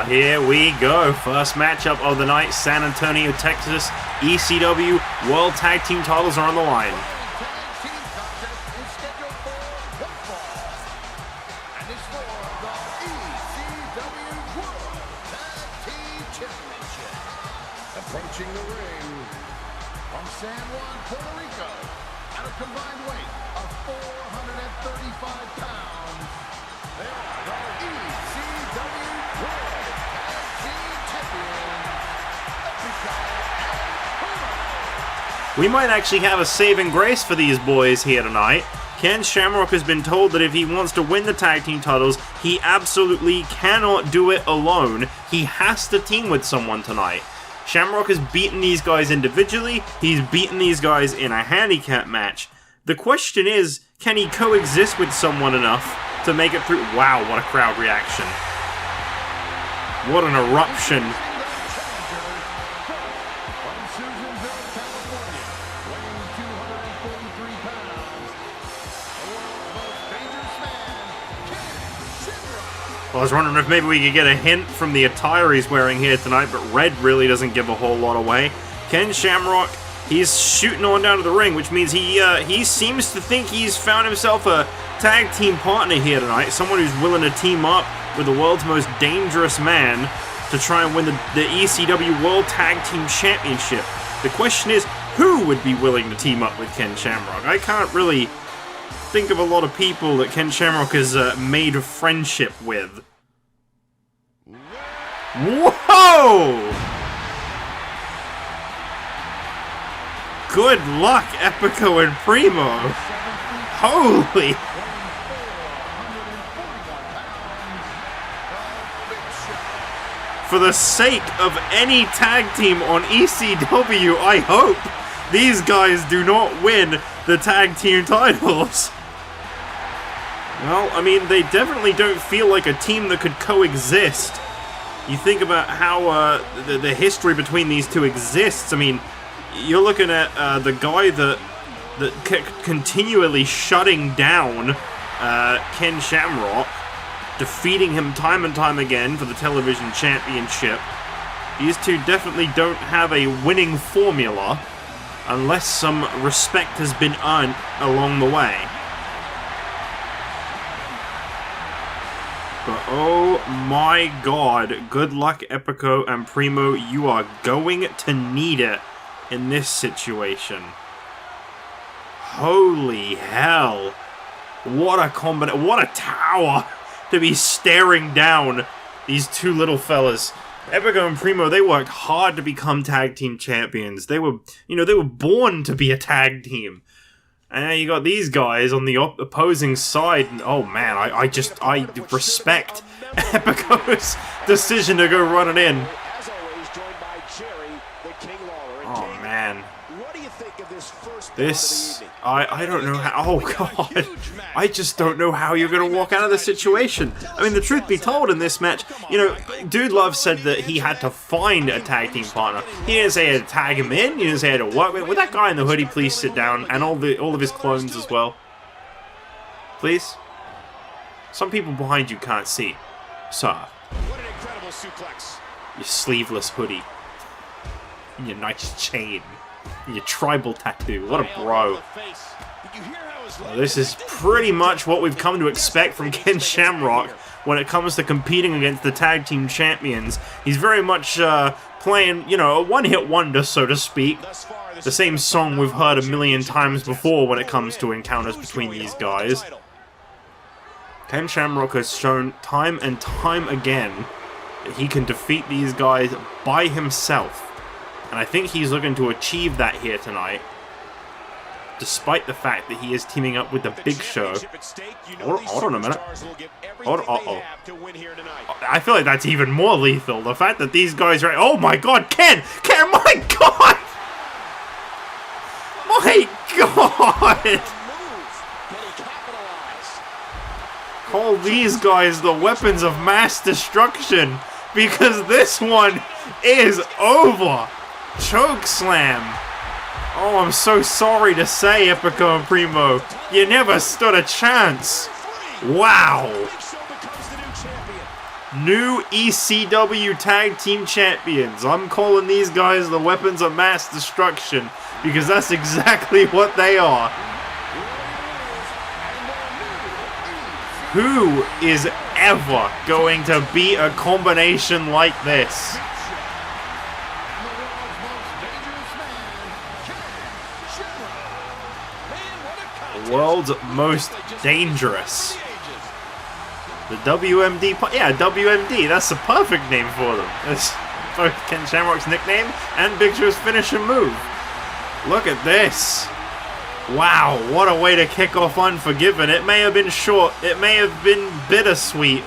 Here we go. First matchup of the night. San Antonio, Texas. ECW World Tag Team titles are on the line. Approaching the ring from San Juan, Puerto Rico, at a combined weight of 435 pounds, they are the ECW World Tag Team Champions, Epico Primo. We might actually have a saving grace for these boys here tonight. Ken Shamrock has been told that if he wants to win the tag team titles, he absolutely cannot do it alone. He has to team with someone tonight. Shamrock has beaten these guys individually, he's beaten these guys in a handicap match. The question is, can he coexist with someone enough to make it through? Wow, what a crowd reaction. What an eruption. I was wondering if maybe we could get a hint from the attire he's wearing here tonight, but red really doesn't give a whole lot away. Ken Shamrock, he's shooting on down to the ring, which means he seems to think he's found himself a tag team partner here tonight, someone who's willing to team up with the world's most dangerous man to try and win the ECW World Tag Team Championship. The question is, who would be willing to team up with Ken Shamrock? I can't really think of a lot of people that Ken Shamrock has made a friendship with. Whoa! Good luck, Epico and Primo. Holy! For the sake of any tag team on ECW, I hope these guys do not win the tag team titles. Well, I mean, they definitely don't feel like a team that could coexist. You think about how the history between these two exists. I mean, you're looking at the guy that continually shutting down Ken Shamrock, defeating him time and time again for the television championship. These two definitely don't have a winning formula unless some respect has been earned along the way. But oh my god, good luck Epico and Primo, you are going to need it in this situation. Holy hell. What a what a tower to be staring down these two little fellas. Epico and Primo, they worked hard to become tag team champions. They were, they were born to be a tag team. And now you got these guys on the opposing side. And oh man, I respect Epico's decision to go run it in. Oh man. This, I don't know how, oh god, I just don't know how you're going to walk out of this situation. I mean, the truth be told in this match, Dude Love said that he had to find a tag team partner. He didn't say he had to tag him in, he didn't say he had to work with. Would that guy in the hoodie please sit down, and all of his clones as well? Please? Some people behind you can't see. Sir. What an incredible suplex. Your sleeveless hoodie. And your nice chain. Your tribal tattoo. What a bro. Well, this is pretty much what we've come to expect from Ken Shamrock when it comes to competing against the tag team champions. He's very much playing, a one-hit wonder, so to speak. The same song we've heard a million times before when it comes to encounters between these guys. Ken Shamrock has shown time and time again that he can defeat these guys by himself. And I think he's looking to achieve that here tonight, despite the fact that he is teaming up with the Big Show. Hold on a minute. I feel like that's even more lethal. The fact that these guys are... Oh my god, Ken! Ken, my god! My god! Call these guys the weapons of mass destruction, because this one is over. Choke slam. Oh, I'm so sorry to say, Epico and Primo, you never stood a chance. Wow. new ECW Tag Team Champions. I'm calling these guys the Weapons of Mass Destruction because that's exactly what they are. Who is ever going to beat a combination like this? The world's most dangerous. The WMD, yeah, WMD, that's the perfect name for them. It's both Ken Shamrock's nickname and Big Show's finisher move. Look at this. Wow, what a way to kick off Unforgiven. It may have been short, it may have been bittersweet,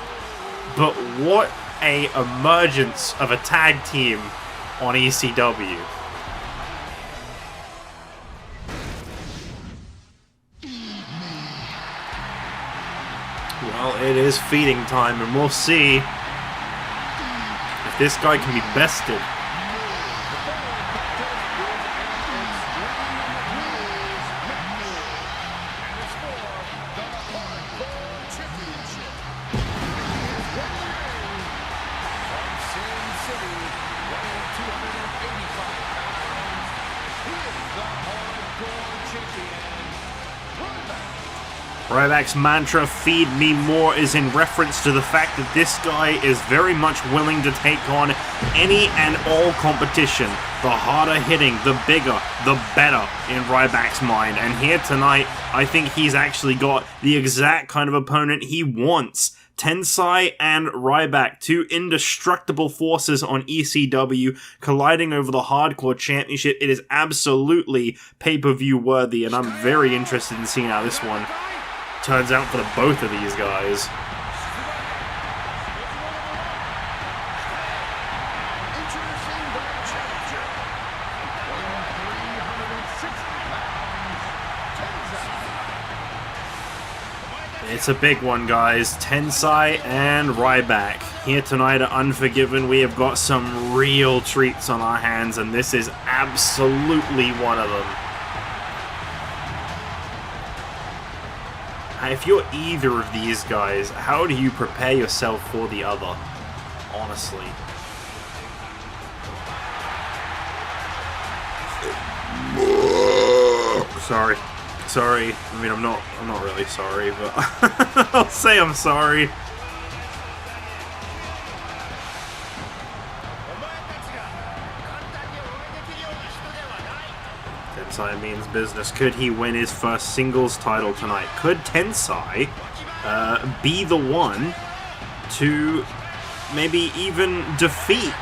but what a emergence of a tag team on ECW. Well, it is feeding time, and we'll see if this guy can be bested. Ryback's mantra, "Feed me more," is in reference to the fact that this guy is very much willing to take on any and all competition. The harder hitting, the bigger, the better in Ryback's mind. And here tonight, I think he's actually got the exact kind of opponent he wants. Tensai and Ryback, two indestructible forces on ECW, colliding over the Hardcore Championship. It is absolutely pay-per-view worthy, and I'm very interested in seeing how this one turns out for the both of these guys. It's a big one, guys. Tensai and Ryback. Here tonight at Unforgiven, we have got some real treats on our hands, and this is absolutely one of them. If you're either of these guys, how do you prepare yourself for the other? Honestly. Sorry. I mean, I'm not really sorry, but I'll say I'm sorry. Tensai means business. Could he win his first singles title tonight? Could Tensai be the one to maybe even defeat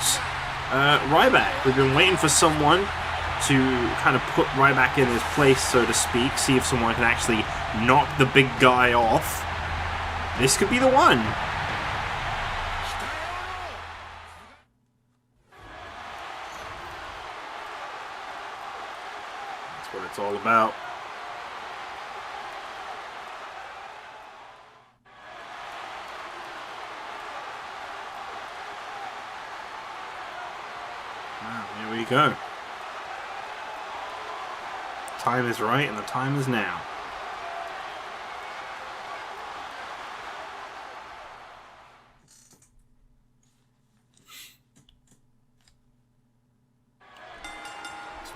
Ryback? We've been waiting for someone to kind of put Ryback in his place, so to speak, see if someone can actually knock the big guy off. This could be the one. That's what it's all about. Here we go. Time is right, and the time is now.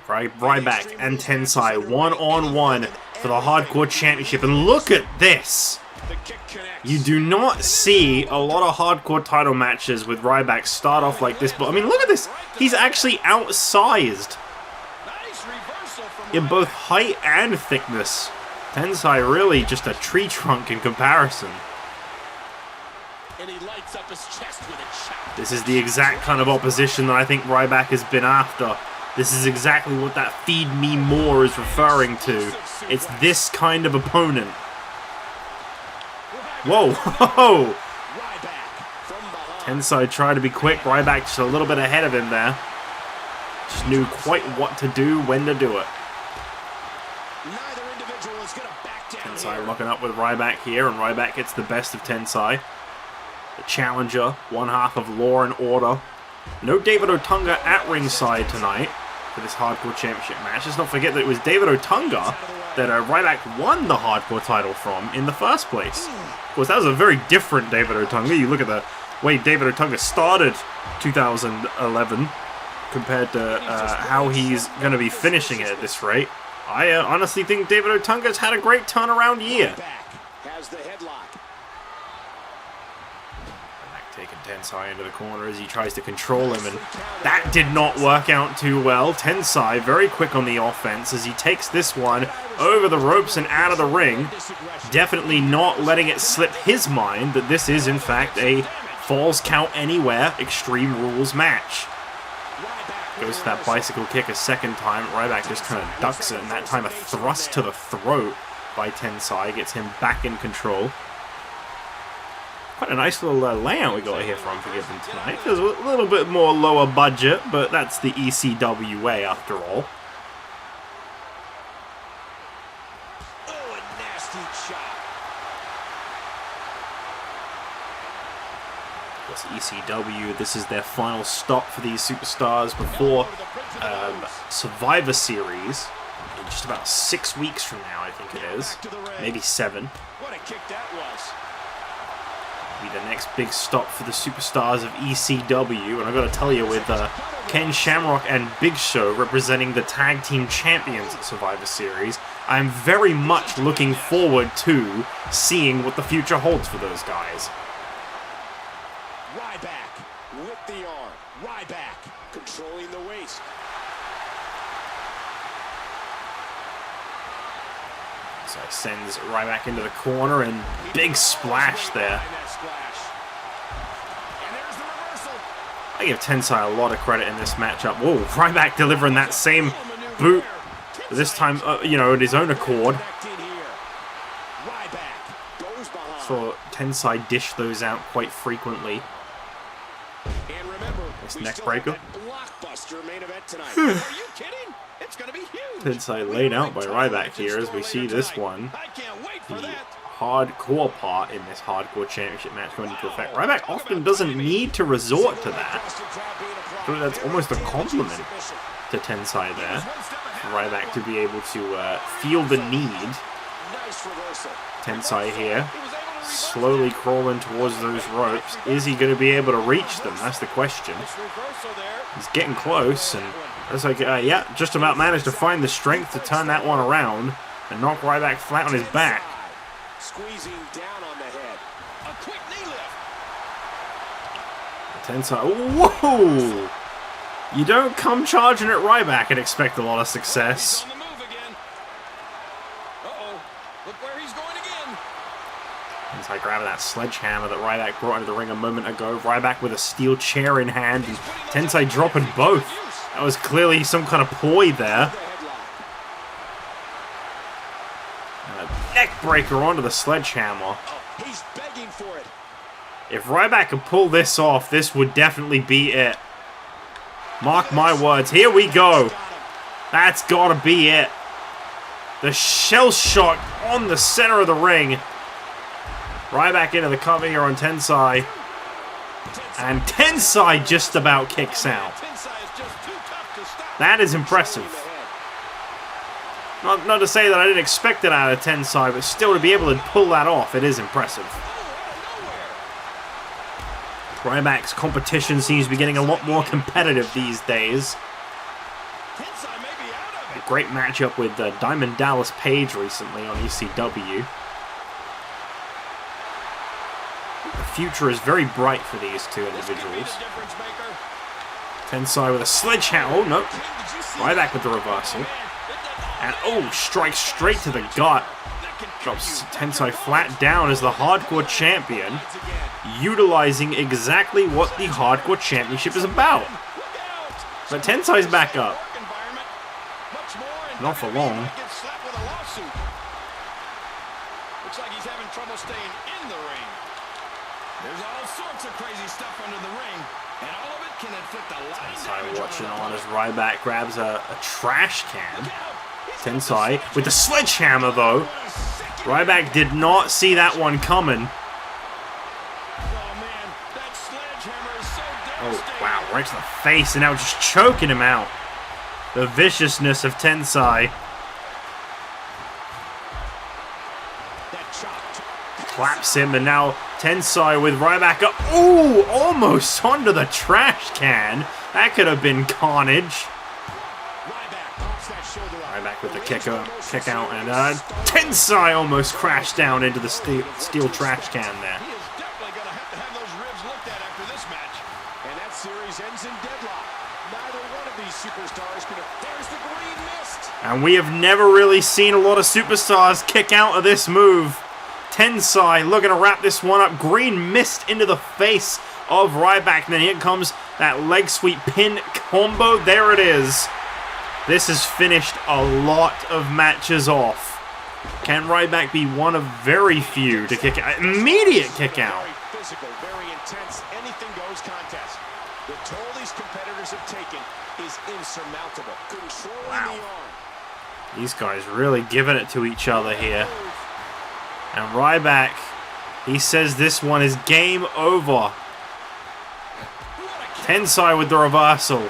Ryback and Tensai one-on-one for the Hardcore Championship, and look at this! You do not see a lot of Hardcore title matches with Ryback start off like this, but I mean, look at this! He's actually outsized in both height and thickness. Tensai really just a tree trunk in comparison. And he lights up his chest with a chop. This is the exact kind of opposition that I think Ryback has been after. This is exactly what that "feed me more" is referring to. It's this kind of opponent. Whoa, whoa! Tensai tried to be quick. Ryback just a little bit ahead of him there. Just knew quite what to do, when to do it. Tensai locking up with Ryback here, and Ryback gets the best of Tensai. The challenger, one half of Law and Order. No David Otunga at ringside tonight for this Hardcore Championship match. Let's not forget that it was David Otunga that Ryback won the Hardcore title from in the first place. Of course, that was a very different David Otunga. You look at the way David Otunga started 2011 compared to how he's going to be finishing it at this rate. I honestly think David Otunga's had a great turnaround year. Has the headlock. Taking Tensai into the corner as he tries to control him, and that did not work out too well. Tensai very quick on the offense as he takes this one over the ropes and out of the ring. Definitely not letting it slip his mind that this is in fact a Falls Count Anywhere Extreme Rules match. Goes for that bicycle kick a second time. Ryback just kind of ducks it, and that time a thrust to the throat by Tensai gets him back in control. Quite a nice little layout we got here for Unforgiven tonight. There's a little bit more lower budget, but that's the ECW way after all. Oh, a nasty chop. That's ECW. This is their final stop for these superstars before Survivor Series in just about 6 weeks from now, I think it is. Maybe 7. What a kick that was. Be the next big stop for the superstars of ECW, and I've got to tell you, with Ken Shamrock and Big Show representing the tag team champions at Survivor Series, I'm very much looking forward to seeing what the future holds for those guys. Ryback with the arm. Ryback controlling the waist. So he sends Ryback into the corner, and big splash there. I give Tensai a lot of credit in this matchup. Whoa, Ryback delivering that same boot, this time, you know, at his own accord. So Tensai dish those out quite frequently. Nice neck breaker. Tensai laid out by Ryback here as we see this one. The hardcore part in this hardcore championship match going into effect. Ryback often doesn't need to resort to that. So that's almost a compliment to Tensai there. For Ryback to be able to feel the need. Tensai here, slowly crawling towards those ropes. Is he going to be able to reach them? That's the question. He's getting close, and it's like, yeah, just about managed to find the strength to turn that one around and knock Ryback flat on his back. Squeezing down on the head. A quick knee lift. Tensai, whoa! You don't come charging at Ryback and expect a lot of success. On the move again. Uh-oh. Look where he's going again. Tensai grabbing that sledgehammer that Ryback brought into the ring a moment ago. Ryback with a steel chair in hand, and Tensai dropping both. That was clearly some kind of ploy there. Neck breaker onto the sledgehammer. He's begging for it. If Ryback could pull this off, this would definitely be it. Mark my words. Here we go. That's gotta be it. The shell shock on the center of the ring. Ryback into the cover here on Tensai. And Tensai just about kicks out. That is impressive. Not to say that I didn't expect it out of Tensai, but still to be able to pull that off, it is impressive. Ryback's competition seems to be getting a lot more competitive these days. A great matchup with Diamond Dallas Page recently on ECW. The future is very bright for these two individuals. Tensai with a sledgehammer. Oh, no. Ryback with the reversal. And, oh, strikes straight to the gut. Drops Tensai flat down as the Hardcore Champion, utilizing exactly what the Hardcore Championship is about. But Tensai's back up. Not for long. Looks like he's having trouble staying in the ring. There's all sorts of crazy stuff under the ring, and all of it can inflict a lot of damage. Tensai watching on as Ryback grabs a trash can. Tensai with the sledgehammer, though. Ryback did not see that one coming. Oh, wow, right to the face, and now just choking him out. The viciousness of Tensai. Claps him, and now Tensai with Ryback up. Ooh, almost onto the trash can. That could have been carnage. Ryback with the kick out, and Tensai almost crashed down into the steel trash can there. He is definitely going to have those ribs looked at after this match. And that series ends in deadlock. Neither one of these superstars could have... There's the green mist. And we have never really seen a lot of superstars kick out of this move. Tensai looking to wrap this one up. Green mist into the face of Ryback. And then here comes that leg sweep pin combo. There it is. This has finished a lot of matches off. Can Ryback be one of very few to kick out? Immediate kick out. Very physical, very intense, anything goes contest. The toll these competitors have taken is insurmountable. Controlling the arm. These guys really giving it to each other here. And Ryback, he says this one is game over. Tensai with the reversal.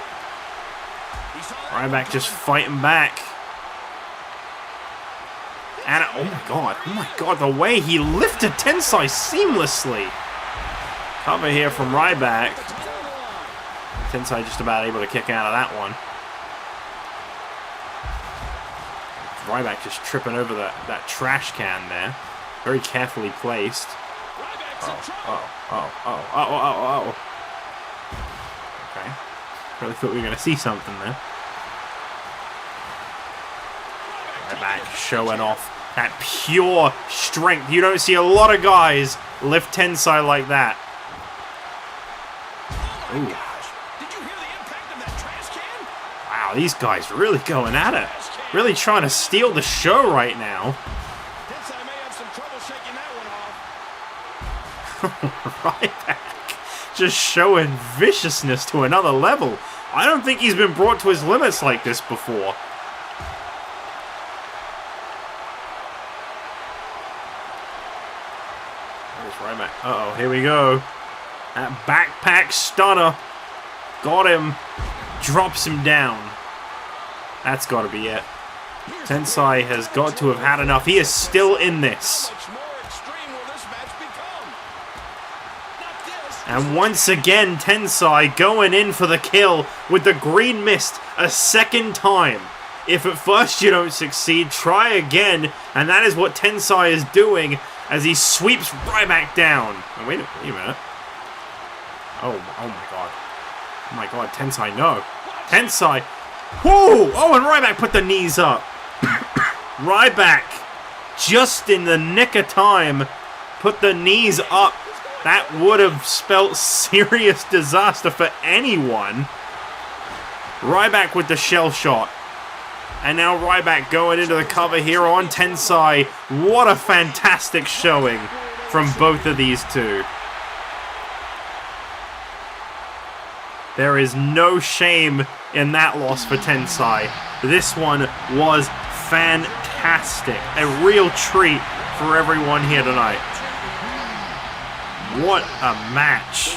Ryback just fighting back. And oh my god, the way he lifted Tensai seamlessly. Cover here from Ryback. Tensai just about able to kick out of that one. Ryback just tripping over that trash can there. Very carefully placed. Oh. Okay. Really thought we were going to see something there. Ryback showing off that pure strength. You don't see a lot of guys lift Tensai like that. Ooh. Did you hear the impact of that trash can? Wow, these guys really going at it. Really trying to steal the show right now. Tensai may have some trouble shaking that one off. Ryback just showing viciousness to another level. I don't think he's been brought to his limits like this before. There's Ryback. Uh-oh, here we go. That backpack stunner. Got him. Drops him down. That's got to be it. Tensai has got to have had enough. He is still in this. And once again, Tensai going in for the kill with the green mist a second time. If at first you don't succeed, try again. And that is what Tensai is doing as he sweeps Ryback down. Oh, wait a minute. Oh my god. Oh my god, Tensai, no. Tensai. Whoa! Oh, and Ryback put the knees up. Ryback, just in the nick of time, put the knees up. That would have spelt serious disaster for anyone. Ryback with the shell shot. And now Ryback going into the cover here on Tensai. What a fantastic showing from both of these two. There is no shame in that loss for Tensai. This one was fantastic. A real treat for everyone here tonight. What a match.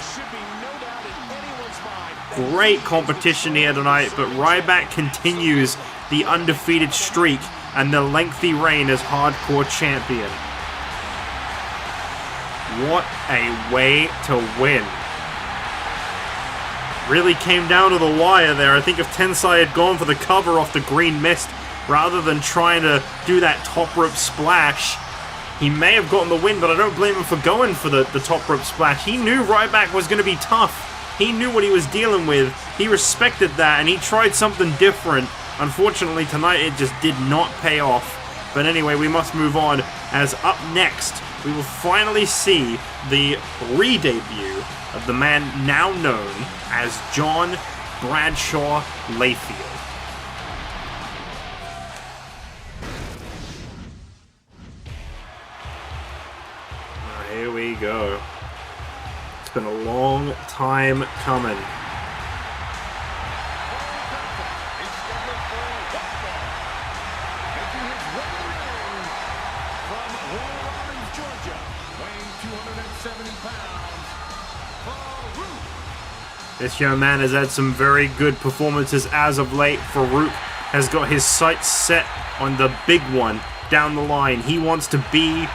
Great competition here tonight, but Ryback continues the undefeated streak and the lengthy reign as Hardcore Champion. What a way to win. Really came down to the wire there. I think if Tensai had gone for the cover off the green mist rather than trying to do that top rope splash, he may have gotten the win, but I don't blame him for going for the top rope splash. He knew Ryback was going to be tough. He knew what he was dealing with. He respected that, and he tried something different. Unfortunately, tonight it just did not pay off. But anyway, we must move on, as up next, we will finally see the re-debut of the man now known as John Bradshaw Layfield. Here we go. It's been a long time coming. This young man has had some very good performances as of late. Faarooq has got his sights set on the big one down the line. He wants to be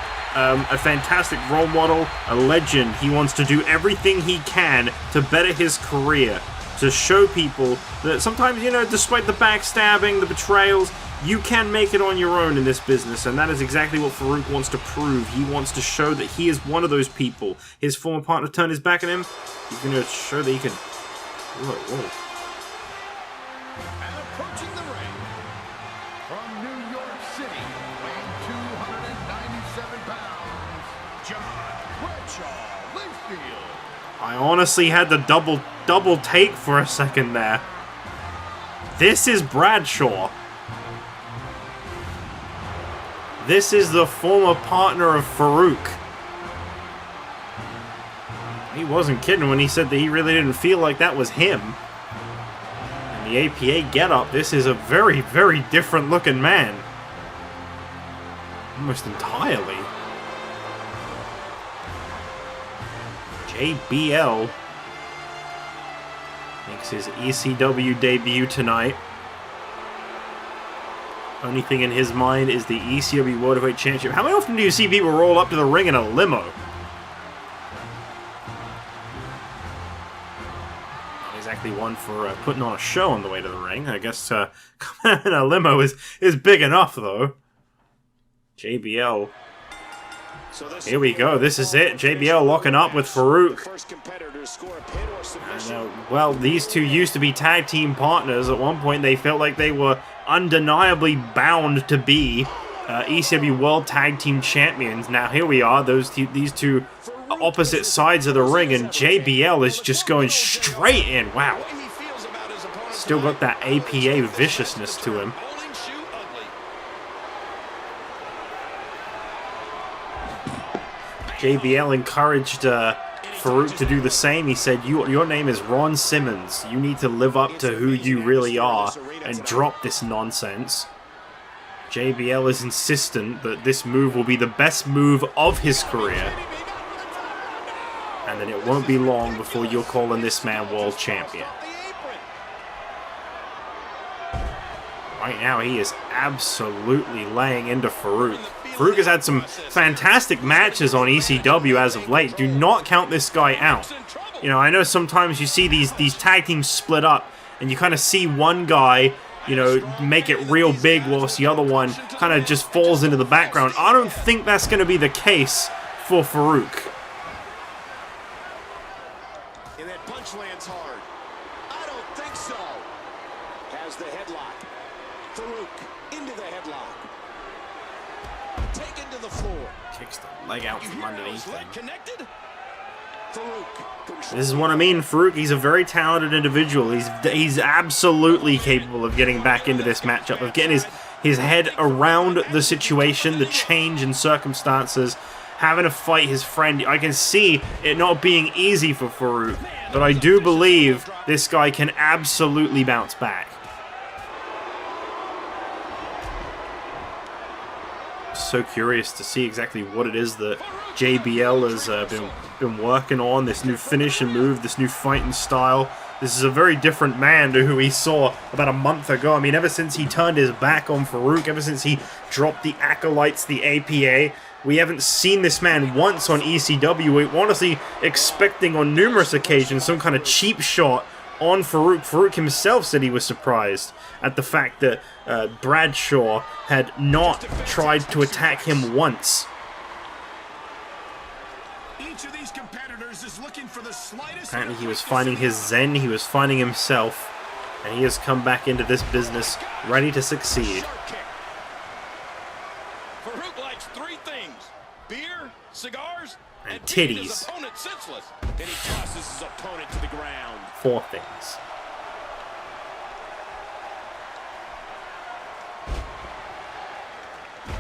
a fantastic role model, a legend. He wants to do everything he can to better his career, to show people that sometimes, you know, despite the backstabbing, the betrayals, you can make it on your own in this business, and that is exactly what Faarooq wants to prove. He wants to show that he is one of those people. His former partner turned his back on him. He's going to show that he can... Whoa. And approaching the ring, from New York City, weighing 297 pounds, Bradshaw, Layfield. I honestly had the double take for a second there. This is Bradshaw. This is the former partner of Faarooq. He wasn't kidding when he said that he really didn't feel like that was him. And the APA getup, this is a very, very different looking man. Almost entirely. JBL makes his ECW debut tonight. Only thing in his mind is the ECW World Heavyweight Championship. How often do you see people roll up to the ring in a limo? Not exactly one for putting on a show on the way to the ring. I guess coming out in a limo is big enough, though. JBL. Here we go. This is it. JBL locking up with Faarooq. Well, these two used to be tag team partners. At one point, they felt like they were undeniably bound to be ECW World Tag Team Champions. Now here we are, these two opposite sides of the ring, and JBL is just going straight in. Wow. Still got that APA viciousness to him. JBL encouraged Faarooq to do the same. He said, your name is Ron Simmons. You need to live up to who you really are and drop this nonsense. JBL is insistent that this move will be the best move of his career. And then it won't be long before you're calling this man world champion. Right now, he is absolutely laying into Faarooq. Faarooq has had some fantastic matches on ECW as of late. Do not count this guy out. You know, I know sometimes you see these tag teams split up, and you kind of see one guy, you know, make it real big whilst the other one kind of just falls into the background. I don't think that's going to be the case for Faarooq. And that punch lands hard. I don't think so. Has the headlock. Faarooq into the headlock. Taken to the floor. Kicks the leg out from underneath him. Connected. This is what I mean. Faarooq, he's a very talented individual. He's absolutely capable of getting back into this matchup, of getting his head around the situation, the change in circumstances, having to fight his friend. I can see it not being easy for Faarooq, but I do believe this guy can absolutely bounce back. So curious to see exactly what it is that JBL has been working on, this new finish and move, this new fighting style. This is a very different man to who we saw about a month ago. I mean, ever since he turned his back on Faarooq, ever since he dropped the Acolytes, the APA, we haven't seen this man once on ECW. We're honestly expecting on numerous occasions some kind of cheap shot on Faarooq. Faarooq himself said he was surprised at the fact that Bradshaw had not tried to attack him once. Each of these competitors is looking for the slightest. Apparently he was finding his zen, he was finding himself, and he has come back into this business ready to succeed. Faarooq likes three things: beer, cigars, and beating his titties. opponent senseless. Then he tosses his opponent to the ground. 4 things.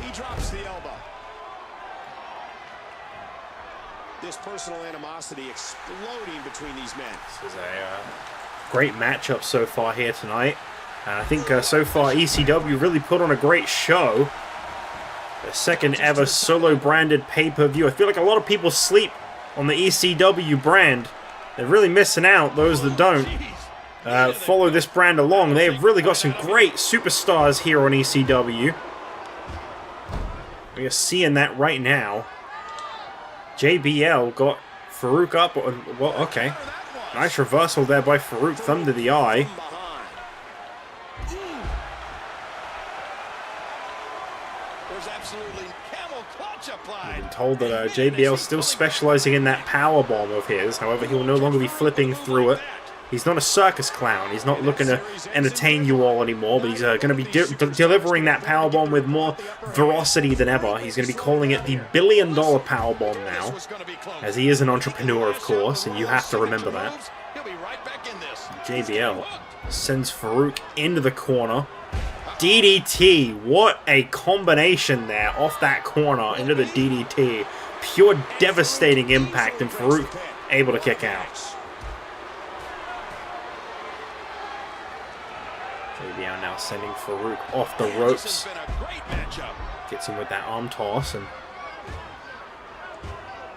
He drops the elbow. This personal animosity exploding between these men. This is a great matchup so far here tonight. And I think so far ECW really put on a great show. The second ever solo branded pay-per-view. I feel like a lot of people sleep on the ECW brand. They're really missing out, those that don't follow this brand along. They've really got some great superstars here on ECW. We are seeing that right now. JBL got Faarooq up. Well, okay. Nice reversal there by Faarooq. Thumb to the eye. I've been told that JBL's still specializing in that power bomb of his. However, he will no longer be flipping through it. He's not a circus clown. He's not looking to entertain you all anymore, but he's going to be delivering that power bomb with more ferocity than ever. He's going to be calling it the $1 billion power bomb now, as he is an entrepreneur, of course, and you have to remember that. JBL sends Faarooq into the corner. DDT, what a combination there, off that corner into the DDT. Pure devastating impact, and Faarooq able to kick out. JBL now sending Faarooq off the ropes. Gets him with that arm toss, and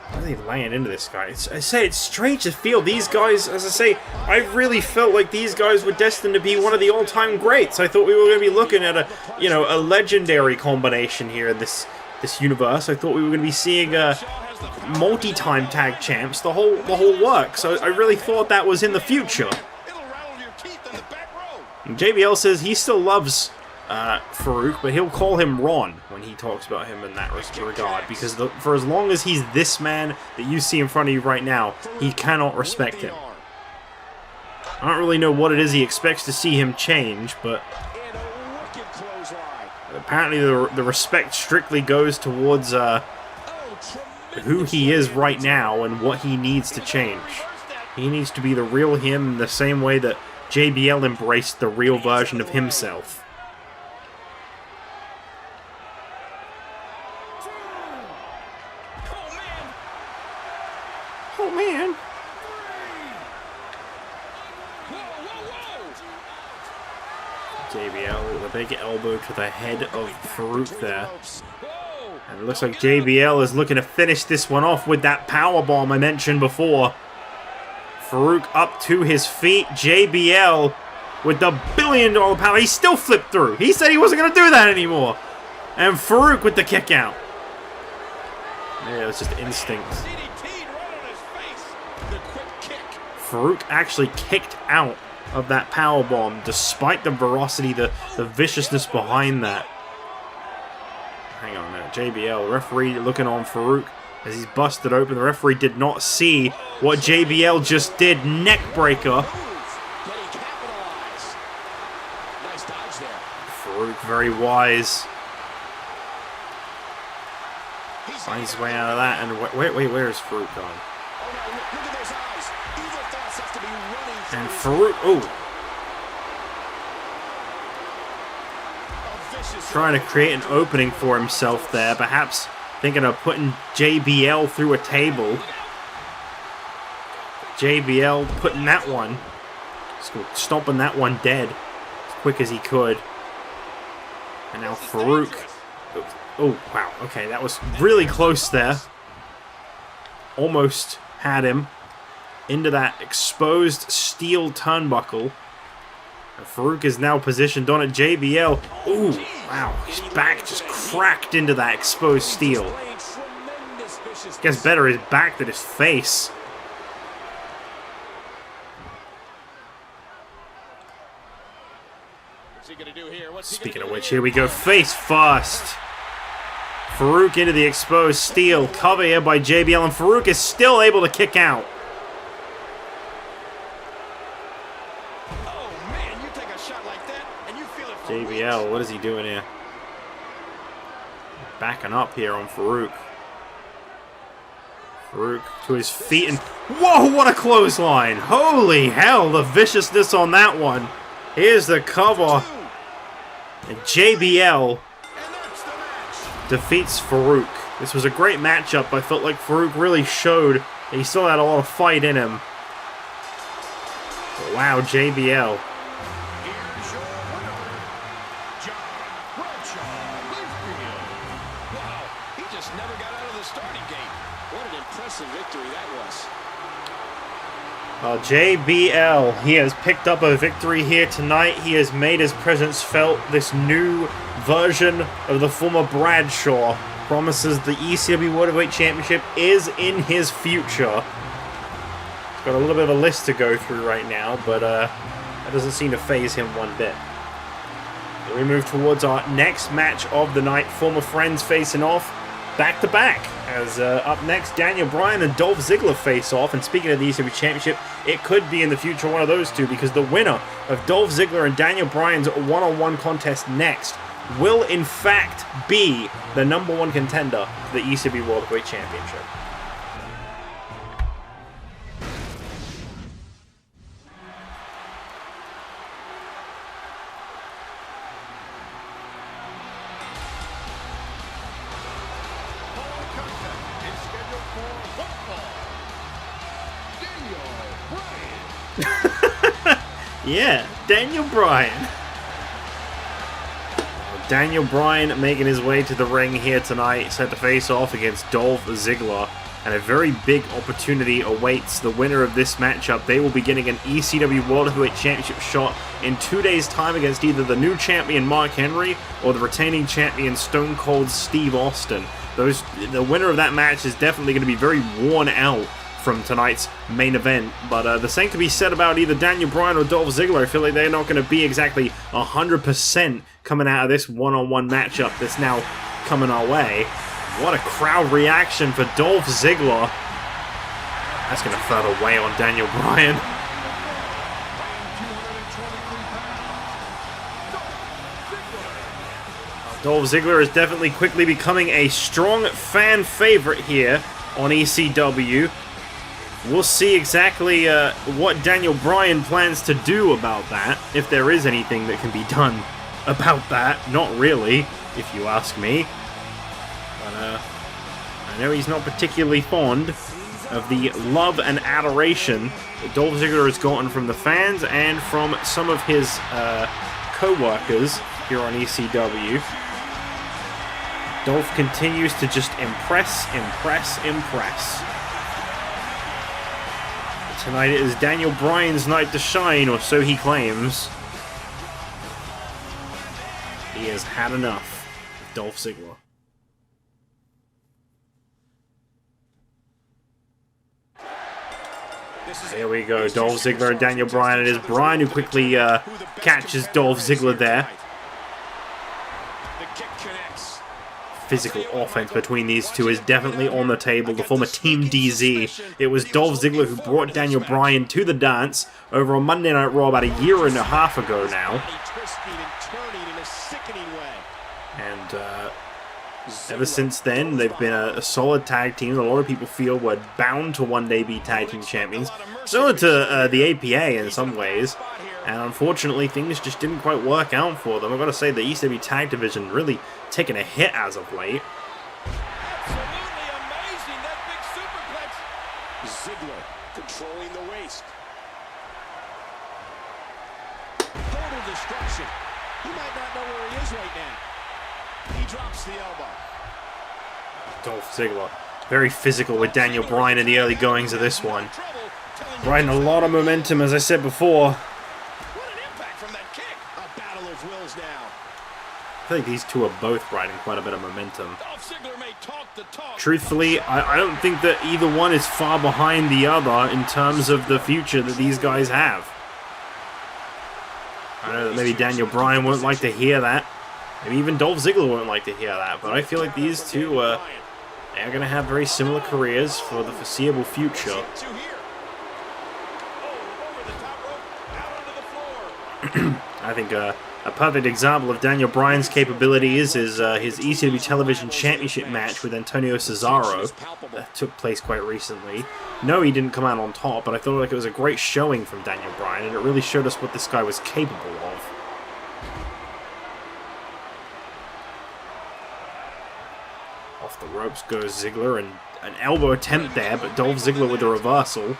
why are they laying into this guy? I say it's strange to feel these guys, as I say, I really felt like these guys were destined to be one of the all-time greats. I thought we were going to be looking at a legendary combination here in this universe. I thought we were going to be seeing multi-time tag champs, the whole work. So I really thought that was in the future. And JBL says he still loves Faarooq, but he'll call him Ron when he talks about him in that regard, because for as long as he's this man that you see in front of you right now, he cannot respect him. I don't really know what it is he expects to see him change, but apparently the respect strictly goes towards who he is right now and what he needs to change. He needs to be the real him in the same way that JBL embraced the real version of himself. Oh man! JBL with a big elbow to the head of Faarooq there. And it looks like JBL is looking to finish this one off with that powerbomb I mentioned before. Faarooq up to his feet. JBL with the $1 billion power. He still flipped through. He said he wasn't going to do that anymore. And Faarooq with the kick out. Yeah, it was just instinct. Faarooq actually kicked out of that powerbomb despite the ferocity, the viciousness behind that. Hang on a minute. JBL, referee looking on Faarooq as he's busted open. The referee did not see what JBL just did. Neck breaker. Faarooq very wise. Finds his way out of that. And wait, where's Faarooq gone? And Faarooq, trying to create an opening for himself there, perhaps thinking of putting JBL through a table. JBL putting that one, stomping that one dead as quick as he could. And now Faarooq, oh wow, okay, that was really close there. Almost had him into that exposed steel turnbuckle. And Faarooq is now positioned on it. JBL, ooh, wow, his back just cracked into that exposed steel. Gets better his back than his face. Speaking of which, here we go, face first. Faarooq into the exposed steel. Cover here by JBL, and Faarooq is still able to kick out. JBL, what is he doing here? Backing up here on Faarooq. Faarooq to his feet, and whoa, what a clothesline! Holy hell, the viciousness on that one. Here's the cover. And JBL defeats Faarooq. This was a great matchup. I felt like Faarooq really showed that he still had a lot of fight in him. But wow, JBL. Well, JBL, he has picked up a victory here tonight. He has made his presence felt. This new version of the former Bradshaw promises the ECW World Heavyweight Championship is in his future. He's got a little bit of a list to go through right now, but that doesn't seem to faze him one bit. We move towards our next match of the night. Former friends facing off back-to-back. As up next, Daniel Bryan and Dolph Ziggler face off. And speaking of the ECW Championship, it could be in the future one of those two, because the winner of Dolph Ziggler and Daniel Bryan's one-on-one contest next will in fact be the #1 contender for the ECW World Heavyweight Championship. Yeah, Daniel Bryan. Daniel Bryan making his way to the ring here tonight, set to face off against Dolph Ziggler, and a very big opportunity awaits the winner of this matchup. They will be getting an ECW World Heavyweight Championship shot in 2 days' time against either the new champion Mark Henry or the retaining champion Stone Cold Steve Austin. The winner of that match is definitely going to be very worn out from tonight's main event, but the same can be said about either Daniel Bryan or Dolph Ziggler. I feel like they're not going to be exactly 100% coming out of this one-on-one matchup that's now coming our way. What a crowd reaction for Dolph Ziggler. That's going to further weigh on Daniel Bryan. Dolph Ziggler is definitely quickly becoming a strong fan favorite here on ECW. We'll see exactly what Daniel Bryan plans to do about that, if there is anything that can be done about that. Not really, if you ask me. But I know he's not particularly fond of the love and adoration that Dolph Ziggler has gotten from the fans and from some of his co-workers here on ECW. Dolph continues to just impress. Tonight it is Daniel Bryan's night to shine, or so he claims. He has had enough of Dolph Ziggler. Here we go, Dolph Ziggler and Daniel Bryan. It is Bryan who quickly catches Dolph Ziggler there. Physical offense between these two is definitely on the table. The former Team DZ. It was Dolph Ziggler who brought Daniel Bryan to the dance over on Monday Night Raw about a year and a half ago now. And ever since then, they've been a solid tag team. A lot of people feel were bound to one day be tag team champions. Similar to the APA in some ways. And unfortunately, things just didn't quite work out for them. I've got to say, the ECW tag division really taken a hit as of late. Absolutely amazing, that big superplex. Ziggler controlling the waist. Total destruction. He might not know where he is right now. He drops the elbow. Dolph Ziggler, very physical with Daniel Bryan in the early goings of this one. Riding a lot of momentum, as I said before. I think these two are both riding quite a bit of momentum. Truthfully, I don't think that either one is far behind the other in terms of the future that these guys have. I know that maybe Daniel Bryan won't like to hear that. Maybe even Dolph Ziggler won't like to hear that. But I feel like these two are going to have very similar careers for the foreseeable future. I think a perfect example of Daniel Bryan's capabilities is his ECW Television Championship match with Antonio Cesaro that took place quite recently. No, he didn't come out on top, but I thought like it was a great showing from Daniel Bryan, and it really showed us what this guy was capable of. Off the ropes goes Ziggler, and an elbow attempt there, but Dolph Ziggler with a reversal.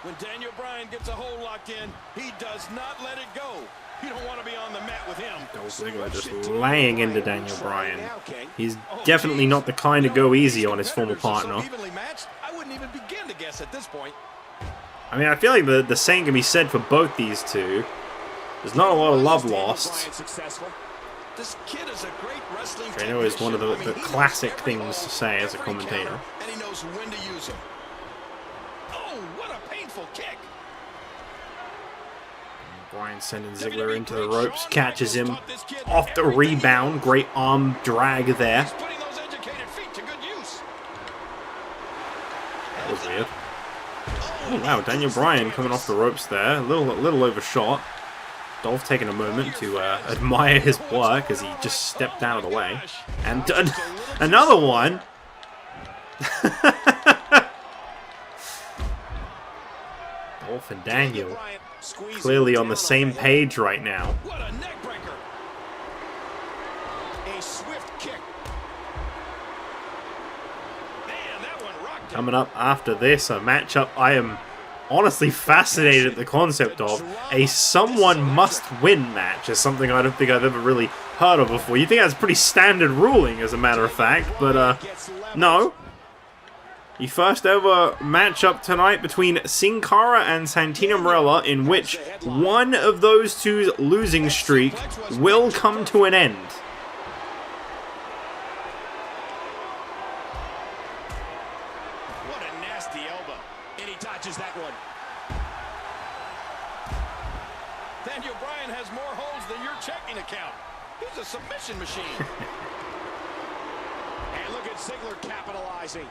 When Daniel Bryan gets a hold locked in, he does not let it go. You don't want to be on the mat with him. Dolph Ziggler just laying into Daniel Bryan. He's definitely not the kind to go easy on his former partner. I wouldn't even begin to guess at this point. I mean, I feel like the same can be said for both these two. There's not a lot of love lost. This kid is a great wrestling I know is one of the classic things to say as a commentator. And he knows when to use them. Oh, what a painful kick. Bryan sending Ziggler into the ropes, catches him off the rebound. Great arm drag there. He's putting those educated feet to good use. That was weird. Oh wow, Daniel Bryan coming off the ropes there. A little overshot. Dolph taking a moment to admire his work as he just stepped out of the way. And another one! Dolph and Daniel clearly on the same page right now. What a neck breaker. A swift kick. Man, that one rocked him. Coming up after this, a matchup I am honestly fascinated at the concept of. A someone must win match is something I don't think I've ever really heard of before. You think that's pretty standard ruling, as a matter of fact, but no. The first ever matchup tonight between Cara and Santino Marella, in which one of those two's losing streak will come to an end. What a nasty elbow. And he dodges that one. Daniel Bryan has more holes than your checking account. He's a submission machine. And look at Ziggler capitalizing.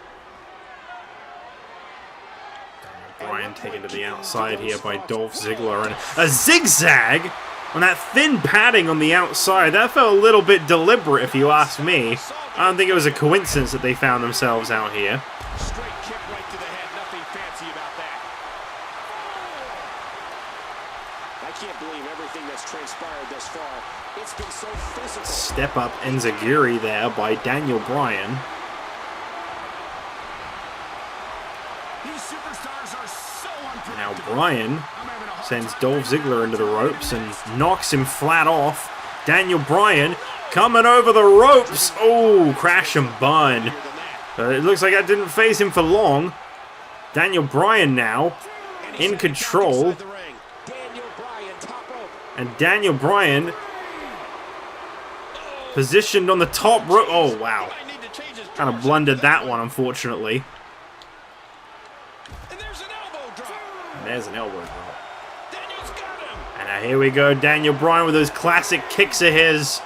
Bryan taken to the outside here by Dolph Ziggler, and a zigzag on that thin padding on the outside. That felt a little bit deliberate, if you ask me. I don't think it was a coincidence that they found themselves out here. Straight kick right to the head. Nothing fancy about that. I can't believe everything that's transpired thus far. It's been so physical. Step up enziguri there by Daniel Bryan. Now Bryan sends Dolph Ziggler into the ropes and knocks him flat off. Daniel Bryan coming over the ropes. Oh, crash and burn. It looks like that didn't phase him for long. Daniel Bryan now in control. And Daniel Bryan positioned on the top rope. Oh, wow. Kind of blundered that one, unfortunately. There's an elbow drop. And now here we go, Daniel Bryan with those classic kicks of his.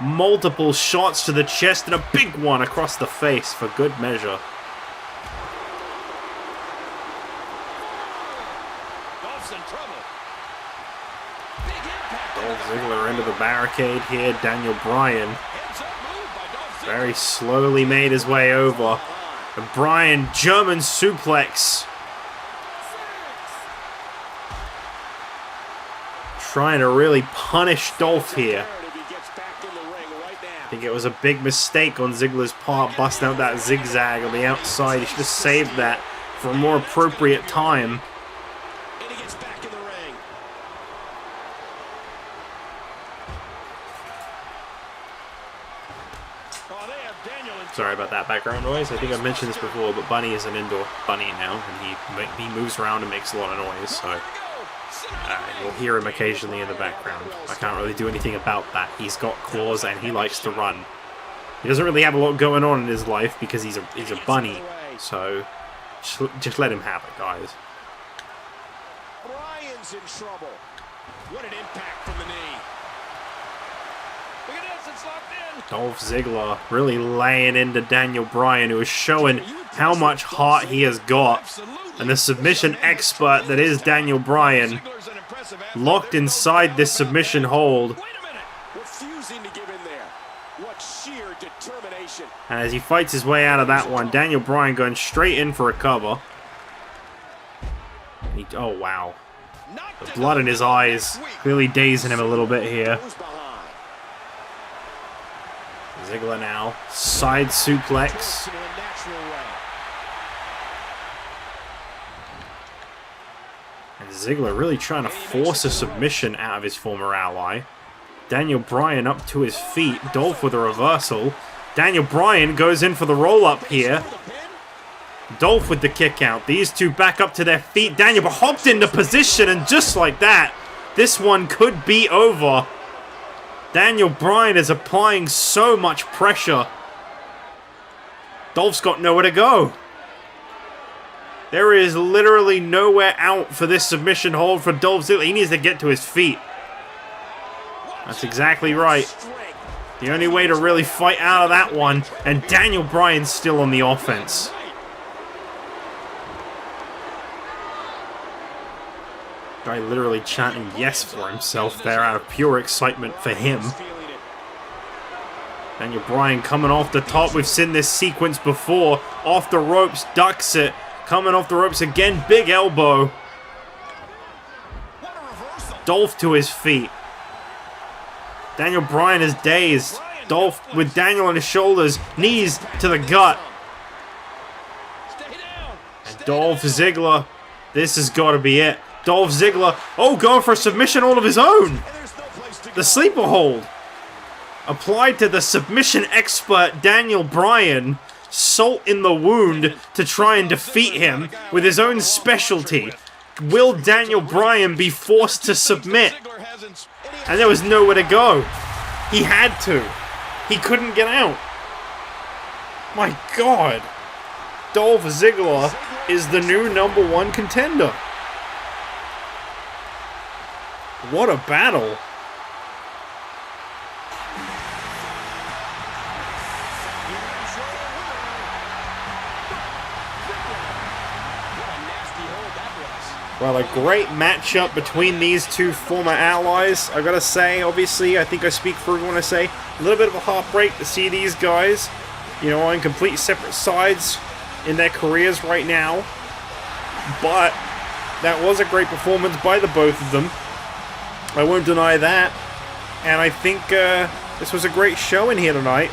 Multiple shots to the chest and a big one across the face for good measure. Dolph's in trouble. Dolph Ziggler into the barricade here. Daniel Bryan very slowly made his way over. And Bryan, German suplex. Trying to really punish Dolph here. I think it was a big mistake on Ziggler's part, busting out that zigzag on the outside. He should have saved that for a more appropriate time. Sorry about that background noise. I think I've mentioned this before, but Bunny is an indoor bunny now, and he moves around and makes a lot of noise, so you'll hear him occasionally in the background. I can't really do anything about that. He's got claws and he likes to run. He doesn't really have a lot going on in his life because he's a bunny, so just let him have it, guys. Bryan's in trouble. What an impact from the knee. Look at this, it's locked in. Dolph Ziggler really laying into Daniel Bryan, who is showing how much heart he has got. And the submission expert that is Daniel Bryan locked inside this submission hold. Refusing to give in there. What sheer determination. And as he fights his way out of that one, Daniel Bryan going straight in for a cover. Oh, wow. The blood in his eyes clearly dazing him a little bit here. Ziggler now. Side suplex. And Ziggler really trying to force a submission out of his former ally. Daniel Bryan up to his feet. Dolph with a reversal. Daniel Bryan goes in for the roll-up here. Dolph with the kick out. These two back up to their feet. Daniel hopped into position, and just like that, this one could be over. Daniel Bryan is applying so much pressure. Dolph's got nowhere to go. There is literally nowhere out for this submission hold for Dolph Ziggler. He needs to get to his feet. That's exactly right. The only way to really fight out of that one. And Daniel Bryan's still on the offense. Guy literally chanting yes for himself there out of pure excitement for him. Daniel Bryan coming off the top. We've seen this sequence before. Off the ropes, ducks it. Coming off the ropes again, big elbow. Dolph to his feet. Daniel Bryan is dazed. Dolph with Daniel on his shoulders, knees to the gut. And Dolph Ziggler, this has got to be it. Dolph Ziggler, oh, going for a submission all of his own. The sleeper hold. Applied to the submission expert Daniel Bryan. Salt in the wound to try and defeat him with his own specialty. Will Daniel Bryan be forced to submit? And there was nowhere to go. He had to. He couldn't get out. My God. Dolph Ziggler is the new #1 contender. What a battle. Well, a great matchup between these two former allies. I gotta say, obviously, I think I speak for everyone when I say a little bit of a heartbreak to see these guys, you know, on complete separate sides in their careers right now. But that was a great performance by the both of them. I won't deny that. And I think this was a great show in here tonight.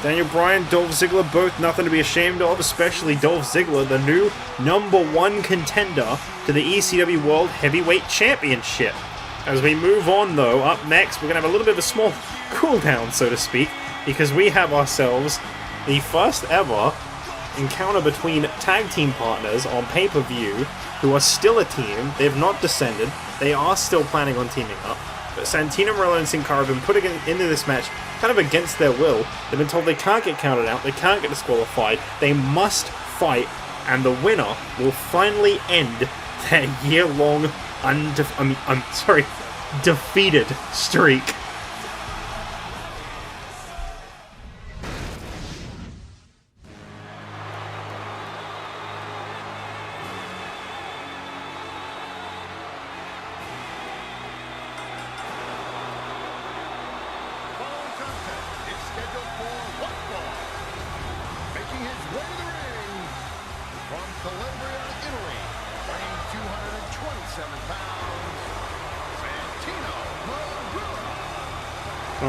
Daniel Bryan, Dolph Ziggler, both nothing to be ashamed of, especially Dolph Ziggler, the new #1 contender to the ECW World Heavyweight Championship. As we move on, though, up next, we're going to have a little bit of a small cool-down, so to speak, because we have ourselves the first ever encounter between tag team partners on pay-per-view who are still a team. They have not descended. They are still planning on teaming up. But Santino, Marella, and Cara have been put into this match kind of against their will. They've been told they can't get counted out, they can't get disqualified, they must fight, and the winner will finally end their year-long defeated streak.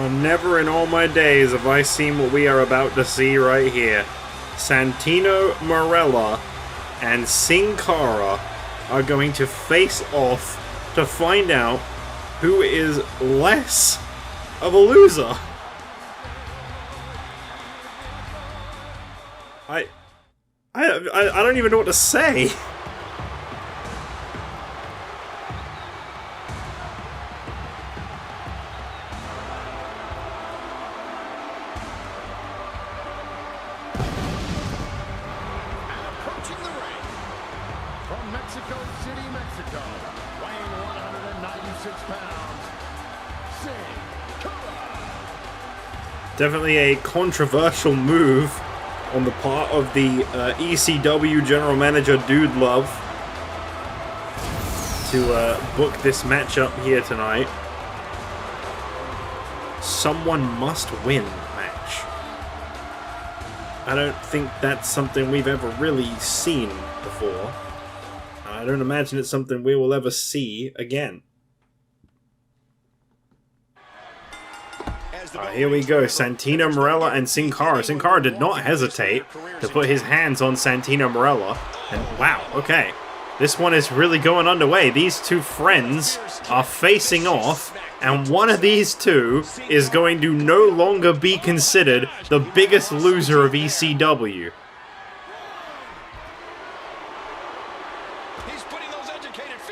Never in all my days have I seen what we are about to see right here. Santino Marella and Cara are going to face off to find out who is less of a loser. I don't even know what to say. Definitely a controversial move on the part of the ECW General Manager Dude Love to book this matchup here tonight. Someone must win match. I don't think that's something we've ever really seen before. I don't imagine it's something we will ever see again. Here we go, Santino Marella and Sin Cara. Sin Cara did not hesitate to put his hands on Santino Marella. And wow, okay. This one is really going underway. These two friends are facing off, and one of these two is going to no longer be considered the biggest loser of ECW.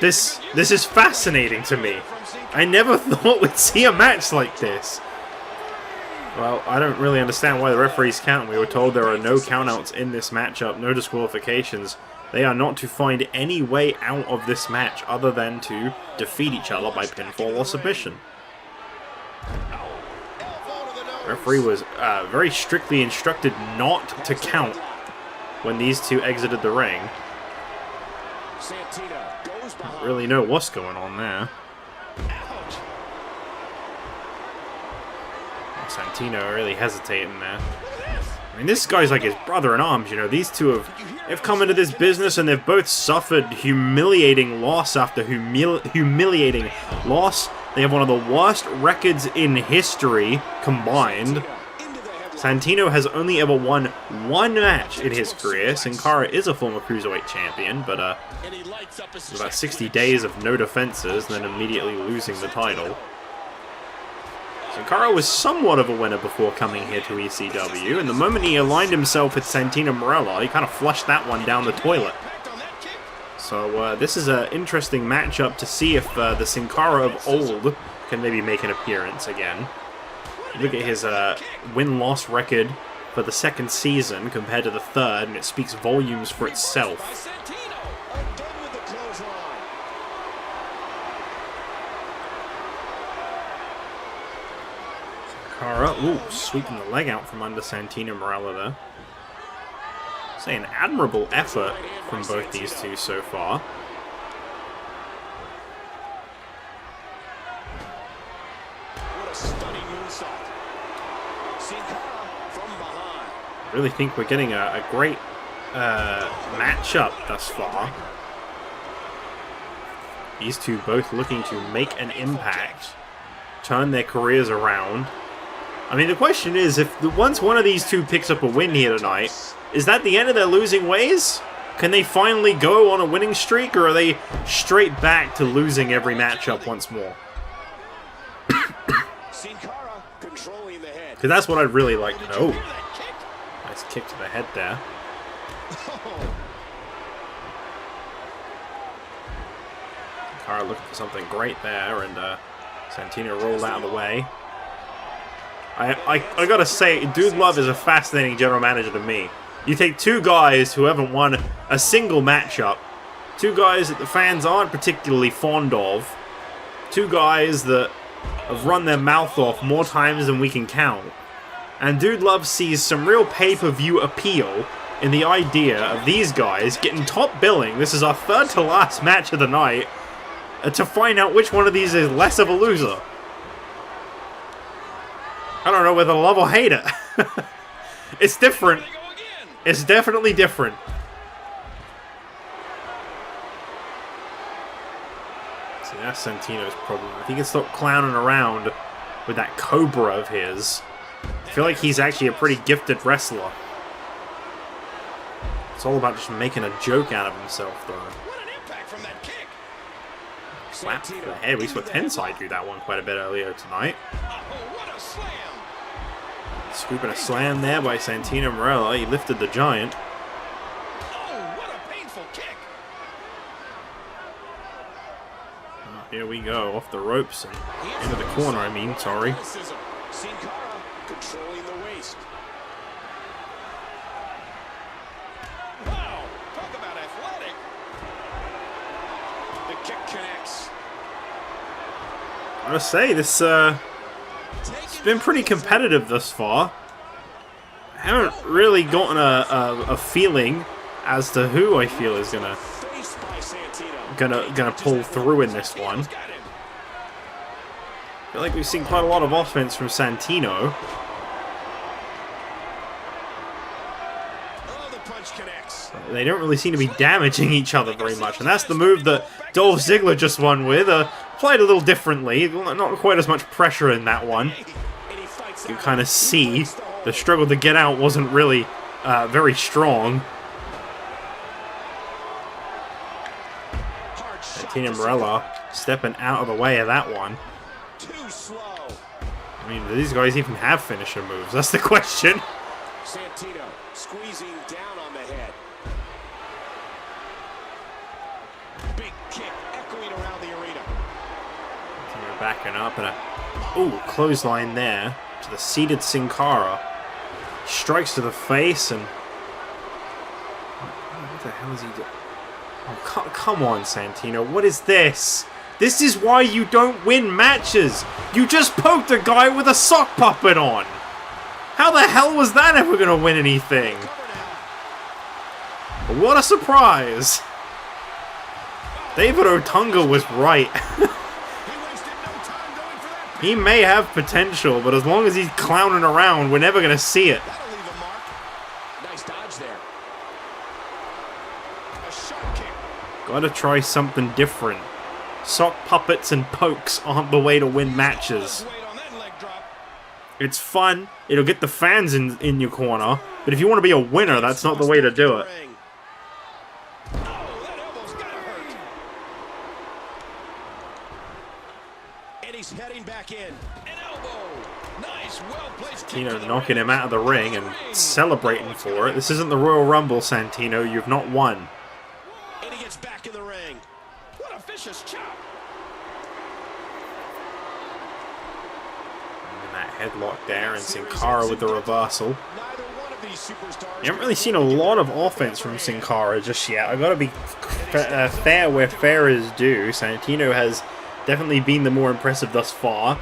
This is fascinating to me. I never thought we'd see a match like this. Well, I don't really understand why the referees count. We were told there are no countouts in this matchup, no disqualifications. They are not to find any way out of this match other than to defeat each other by pinfall or submission. The referee was very strictly instructed not to count when these two exited the ring. Don't really know what's going on there. Santino really hesitating there. I mean, this guy's like his brother in arms, you know. These two have come into this business and they've both suffered humiliating loss after humiliating loss. They have one of the worst records in history combined. Santino has only ever won one match in his career. Sin Cara is a former Cruiserweight champion, but about 60 days of no defenses and then immediately losing the title. Cara was somewhat of a winner before coming here to ECW, and the moment he aligned himself with Santino Marella, he kind of flushed that one down the toilet. So this is an interesting matchup to see if the Sin Cara of old can maybe make an appearance again. Look at his win-loss record for the second season compared to the third, and it speaks volumes for itself. Cara, ooh, sweeping the leg out from under Santino Marella there. Say an admirable effort from both these two so far. What a stunning moonsault. Sin Cara from behind. I really think we're getting a great matchup thus far. These two both looking to make an impact, turn their careers around. I mean, the question is, if once one of these two picks up a win here tonight, is that the end of their losing ways? Can they finally go on a winning streak, or are they straight back to losing every matchup once more? Because that's what I'd really like to know. Nice kick to the head there. Cara looking for something great there, and Santino rolled out of the way. I gotta say, Dude Love is a fascinating general manager to me. You take two guys who haven't won a single matchup, two guys that the fans aren't particularly fond of, two guys that have run their mouth off more times than we can count, and Dude Love sees some real pay-per-view appeal in the idea of these guys getting top billing. This is our third to last match of the night, to find out which one of these is less of a loser. I don't know whether to love or hate it. It's different. It's definitely different. See, that's Santino's problem. If he can stop clowning around with that Cobra of his, I feel like he's actually a pretty gifted wrestler. It's all about just making a joke out of himself, though. What an impact from that kick. Slap to the head. We saw Tensai do that one quite a bit earlier tonight. Oh, what a slam. Scooping a slam there by Santino Marella. He lifted the Giant. Oh, what a painful kick. Here we go, off the ropes and into the corner, I mean, sorry. Sin Cara controlling the waist. Wow, talk about athletic. The kick connects. I gotta say, this it's been pretty competitive thus far. I haven't really gotten a feeling as to who I feel is gonna pull through in this one. I feel like we've seen quite a lot of offense from Santino. They don't really seem to be damaging each other very much, and that's the move that Dolph Ziggler just won with. Played a little differently, not quite as much pressure in that one. You kind of see the struggle to get out wasn't really very strong. Santino Marella stepping out of the way of that one. I mean, do these guys even have finisher moves? That's the question. Santino squeezing down on the head. kick echoing around the arena. Backing up and a clothesline there to the seated Sin Cara. Strikes to the face and what the hell is he doing? Oh, come on, Santino. What is this? This is why you don't win matches. You just poked a guy with a sock puppet on. How the hell was that ever going to win anything? What a surprise. David Otunga was right. He may have potential, but as long as he's clowning around, we're never going to see it. That'll leave a mark. Nice dodge there. A sharp kick. Gotta try something different. Sock puppets and pokes aren't the way to win matches. It's fun. It'll get the fans in your corner. But if you want to be a winner, that's not the way to do it. Heading back in. An elbow. Nice, well-placed kick. Santino knocking him out of the ring and celebrating for it. This isn't the Royal Rumble, Santino. You've not won. And he gets back in the ring. What a vicious chop. And that headlock there, and Sin Cara with the reversal. You haven't really seen a lot of offense from Sin Cara just yet. I've got to be fair where fair is due. Santino has definitely been the more impressive thus far.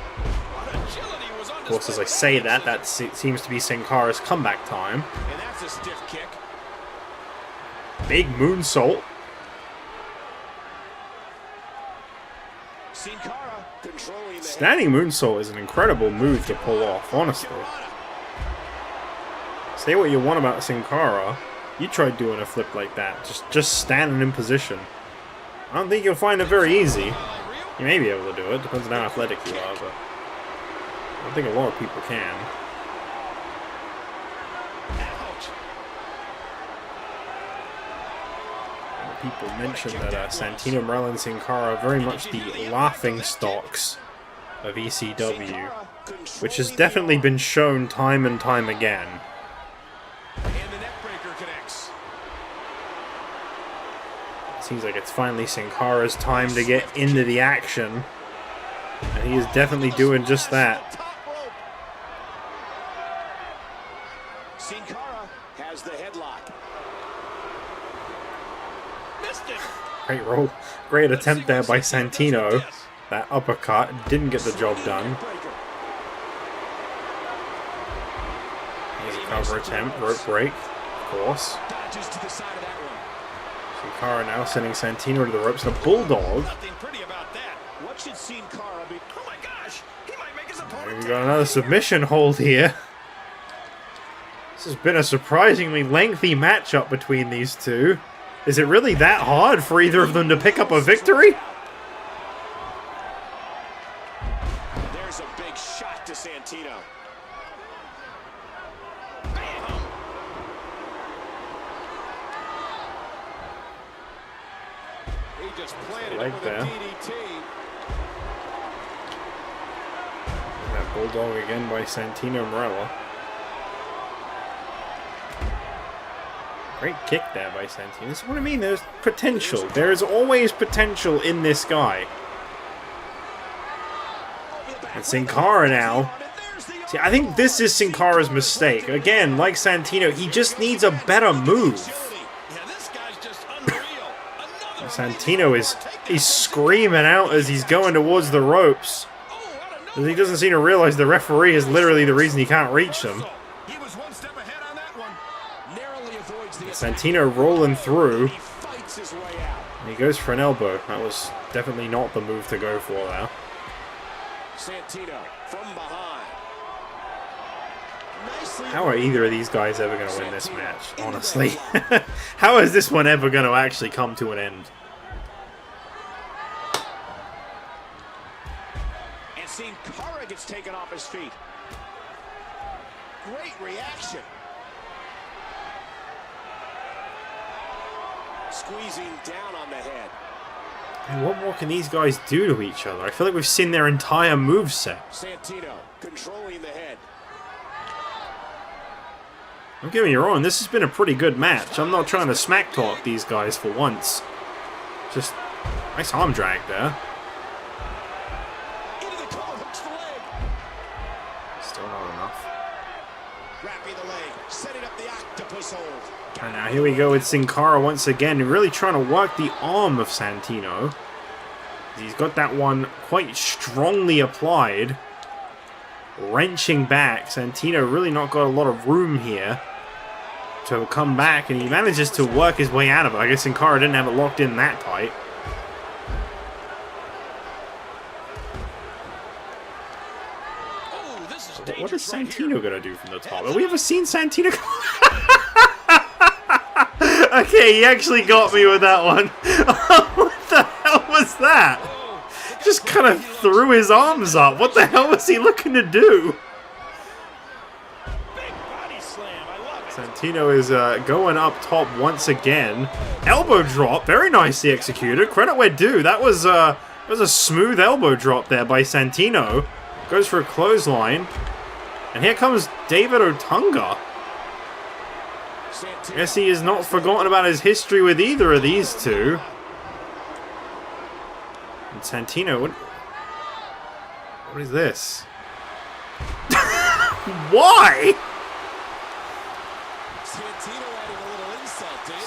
Of course, as I say that seems to be Sin Cara's comeback time. And that's a stiff kick. Big moonsault. Sin Cara controlling the Standing moonsault is an incredible move to pull off, honestly. Say what you want about Sin Cara, you tried doing a flip like that, just standing in position. I don't think you'll find it very easy. You may be able to do it, depends on how athletic you are, but I don't think a lot of people can. People mention that Santino, Marella, and Sin Cara are very much the laughing stocks of ECW, which has definitely been shown time and time again. Seems like it's finally Sin Cara's time to get into the action. And he is definitely doing just that. Sin Cara has the headlock. Missed it. Great roll. Great attempt there by Santino. That uppercut didn't get the job done. Here's a cover attempt. Rope break, of course. Dodges to the side of that one. Sin Cara now sending Santino to the ropes. And a bulldog. Nothing pretty about that. What should Sin Cara be? Oh my gosh! He might make his opponent. We've got another submission hold here. This has been a surprisingly lengthy matchup between these two. Is it really that hard for either of them to pick up a victory? There's a big shot to Santino. He just planted Leg with there. a DDT. That bulldog again by Santino Marella. Great kick there by Santino. This is what I mean. There's potential. There is always potential in this guy. And Sin Cara now. See, I think this is Sin Cara's mistake. Again, like Santino, he just needs a better move. Santino he's screaming out as he's going towards the ropes. He doesn't seem to realize the referee is literally the reason he can't reach them. He was one step ahead on that one. Narrowly avoids the Santino rolling through. He fights his way out. And he goes for an elbow. That was definitely not the move to go for there. Santino from behind. Nicely. How are either of these guys ever going to win this match, honestly? How is this one ever going to actually come to an end? And Sin Cara gets taken off his feet. Great reaction. Squeezing down on the head. And what more can these guys do to each other? I feel like we've seen their entire moveset. Santino controlling the head. Don't get me wrong, this has been a pretty good match. I'm not trying to smack talk these guys for once. Just Nice arm drag there. Into the collar, hooks the leg. Still not enough. Wrapping the leg, setting up the octopus hold. And now here we go with Sin Cara once again, really trying to work the arm of Santino. He's got that one quite strongly applied. Wrenching back. Santino really not got a lot of room here to come back, and he manages to work his way out of it. I guess Sin Cara didn't have it locked in that tight. Oh, this is What is dangerous right Santino here. gonna do from the top? Have we ever seen Santino? Okay, he actually got me with that one. What the hell was that? Just kind of threw his arms up. What the hell was he looking to do? Big body slam. I love it. Santino is going up top once again. Elbow drop, very nicely executed. Credit where due. That was a smooth elbow drop there by Santino. Goes for a clothesline. And here comes David Otunga. I guess he has not forgotten about his history with either of these two. And Santino, what is this? Why?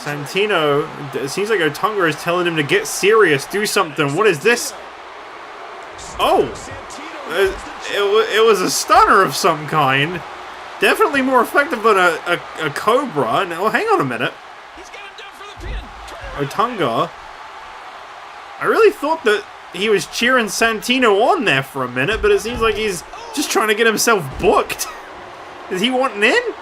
Santino, it seems like Otunga is telling him to get serious, do something. What is this? Oh! It was a stunner of some kind. Definitely more effective than a Cobra. Now, hang on a minute. Otunga. I really thought that he was cheering Santino on there for a minute, but it seems like he's just trying to get himself booked. Is he wanting in?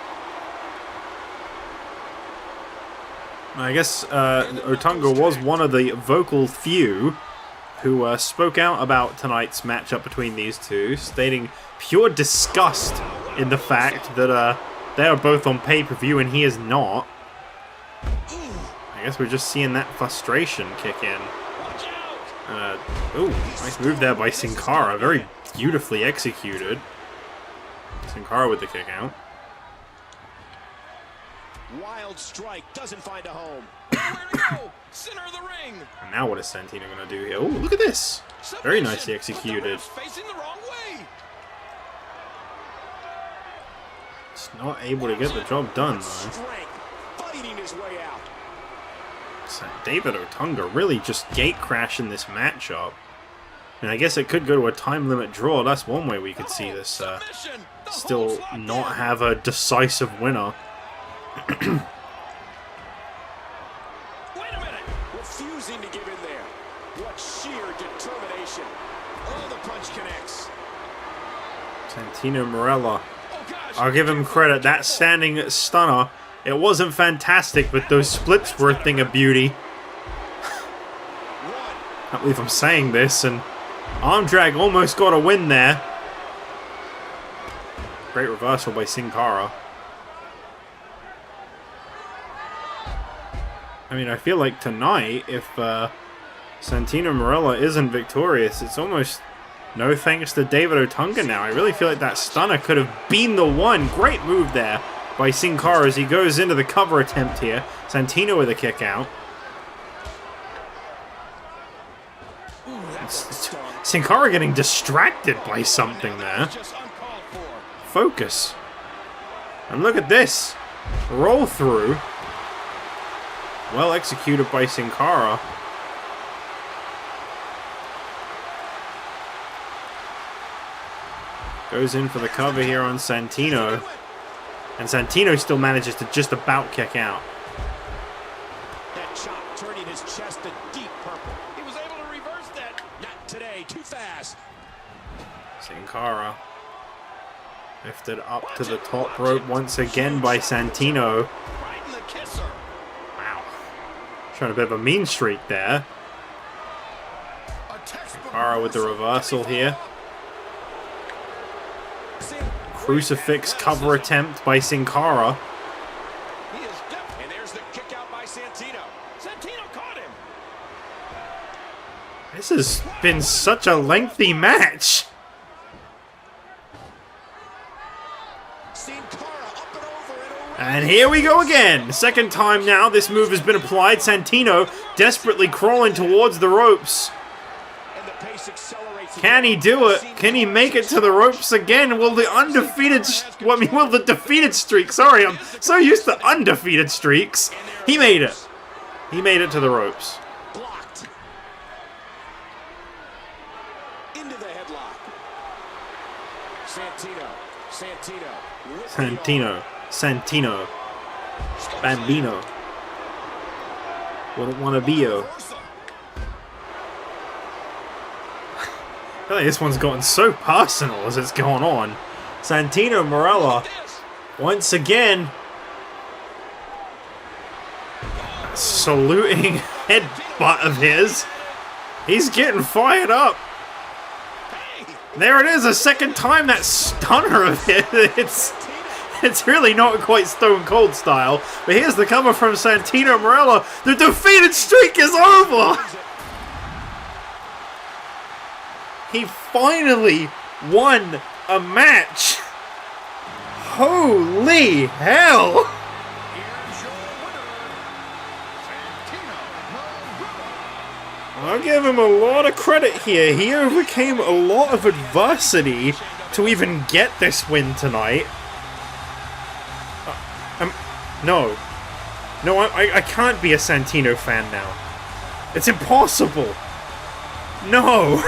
I guess Otunga was one of the vocal few who spoke out about tonight's matchup between these two, stating pure disgust in the fact that they are both on pay-per-view and he is not. I guess we're just seeing that frustration kick in. Ooh, nice move there by Sin Cara, very beautifully executed. Sin Cara with the kick out. Wild strike doesn't find a home. Where to go? Center of the ring. And now what is Santino gonna do here? Oh, look at this! Very nicely executed. Facing the wrong way. Just not able to get the job done though. Fighting his way out. So David Otunga really just gate crashing this matchup. And I guess it could go to a time limit draw. That's one way we could see this still not have a decisive winner. Wait a minute. Refusing to give in there. What sheer determination. Oh, the punch connects. Santino Marella. I'll give him credit. That standing stunner, it wasn't fantastic, but those splits were a thing of beauty. I can't believe I'm saying this, and arm drag almost got a win there. Great reversal by Sin Cara. I mean, I feel like tonight, if Santino Marella isn't victorious, it's almost no thanks to David Otunga now. I really feel like that stunner could have been the one. Great move there by Sin Cara as he goes into the cover attempt here. Santino with a kick out. Sin Cara getting distracted by something there. Focus. And look at this. Roll through. Well executed by Sin Cara. Goes in for the cover here on Santino. And Santino still manages to just about kick out. That chop turning his chest to deep purple. He was able to reverse that. Not today. Too fast. Sin Cara lifted up to the top rope once again by Santino. Right in the kisser. Wow. Showing a bit of a mean streak there. Sin Cara with the reversal here. Crucifix cover attempt by Sin Cara. He is deaf. And there's the kick out by Santino. Santino caught him. This has been such a lengthy match. Sin Cara up and over and over. And here we go again. Second time now this move has been applied. Santino desperately crawling towards the ropes. Can he do it? Can he make it to the ropes again? Will the defeated streak, sorry, I'm so used to undefeated streaks. He made it. He made it to the ropes. Blocked. Into the headlock. Santino. Bambino. Wouldn't want to be you. I feel like this one's gotten so personal as it's gone on. Santino Marella, once again, saluting headbutt of his. He's getting fired up. There it is, a second time that stunner of his. It's really not quite Stone Cold style, but here's the cover from Santino Marella. The defeated streak is over! He finally won a match! Holy hell! I'll give him a lot of credit here. He overcame a lot of adversity to even get this win tonight. No, I can't be a Santino fan now. It's impossible. No.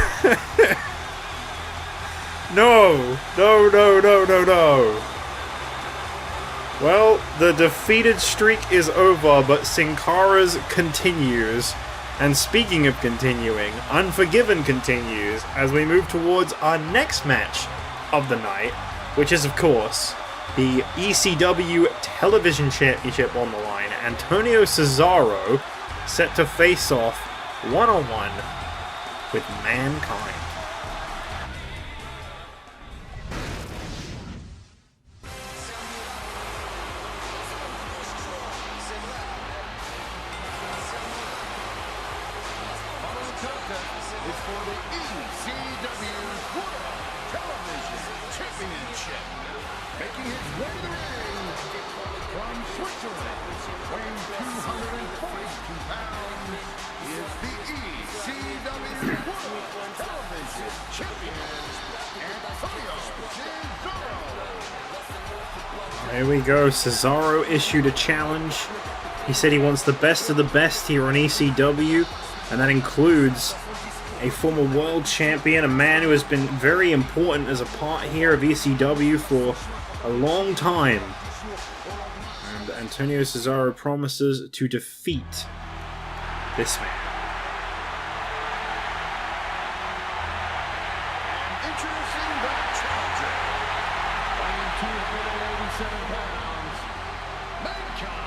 No. Well, the defeated streak is over, but Sin Cara's continues. And speaking of continuing, Unforgiven continues as we move towards our next match of the night, which is, of course, the ECW Television Championship on the line. Antonio Cesaro set to face off one-on-one with Mankind. It's for the ECW World Television Championship. Making his way to the ring from Switzerland, weighing 242 pounds, is the ECW World Television Champion, Antonio Cesaro. There we go. Cesaro issued a challenge. He said he wants the best of the best here on ECW, and that includes a former world champion, a man who has been very important as a part here of ECW for a long time. And Antonio Cesaro promises to defeat this man. Introducing the challenger, weighing 287 pounds, Mankind.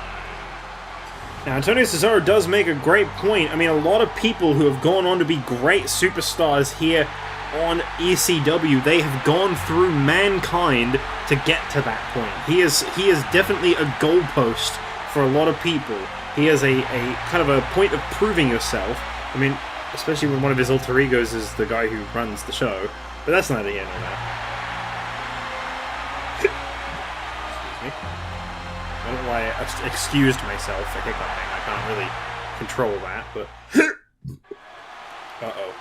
Now, Antonio Cesaro does make a great point. I mean, a lot of people who have gone on to be great superstars here on ECW, they have gone through Mankind to get to that point. He is definitely a goalpost for a lot of people. He is a kind of a point of proving yourself. I mean, especially when one of his alter egos is the guy who runs the show. But that's neither here nor there. Excuse me. I don't know why I excused myself for hiccuping. I can't really control that, but... Uh-oh.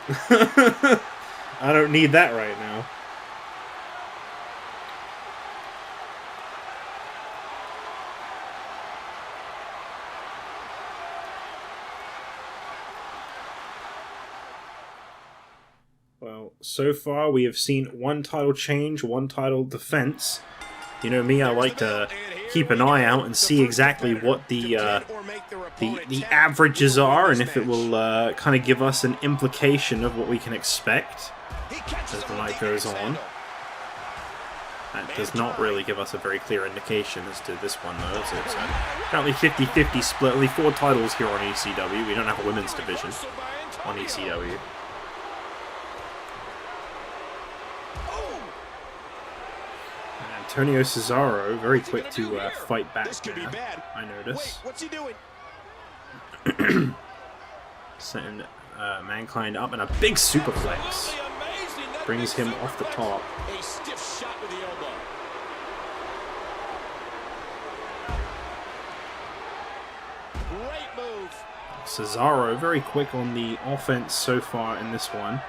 I don't need that right now. Well, so far we have seen one title change, one title defense. You know me, I like to keep an eye out and see exactly what the averages are, and if it will kind of give us an implication of what we can expect as the night goes on. That does not really give us a very clear indication as to this one, though. So it's apparently 50-50 split. Only 4 titles here on ECW. We don't have a women's division on ECW. Antonio Cesaro, very quick to fight back there, I notice. What's he doing? Setting Mankind up, and a big superplex brings him off the top. A stiff shot with the elbow. Cesaro very quick on the offense so far in this one.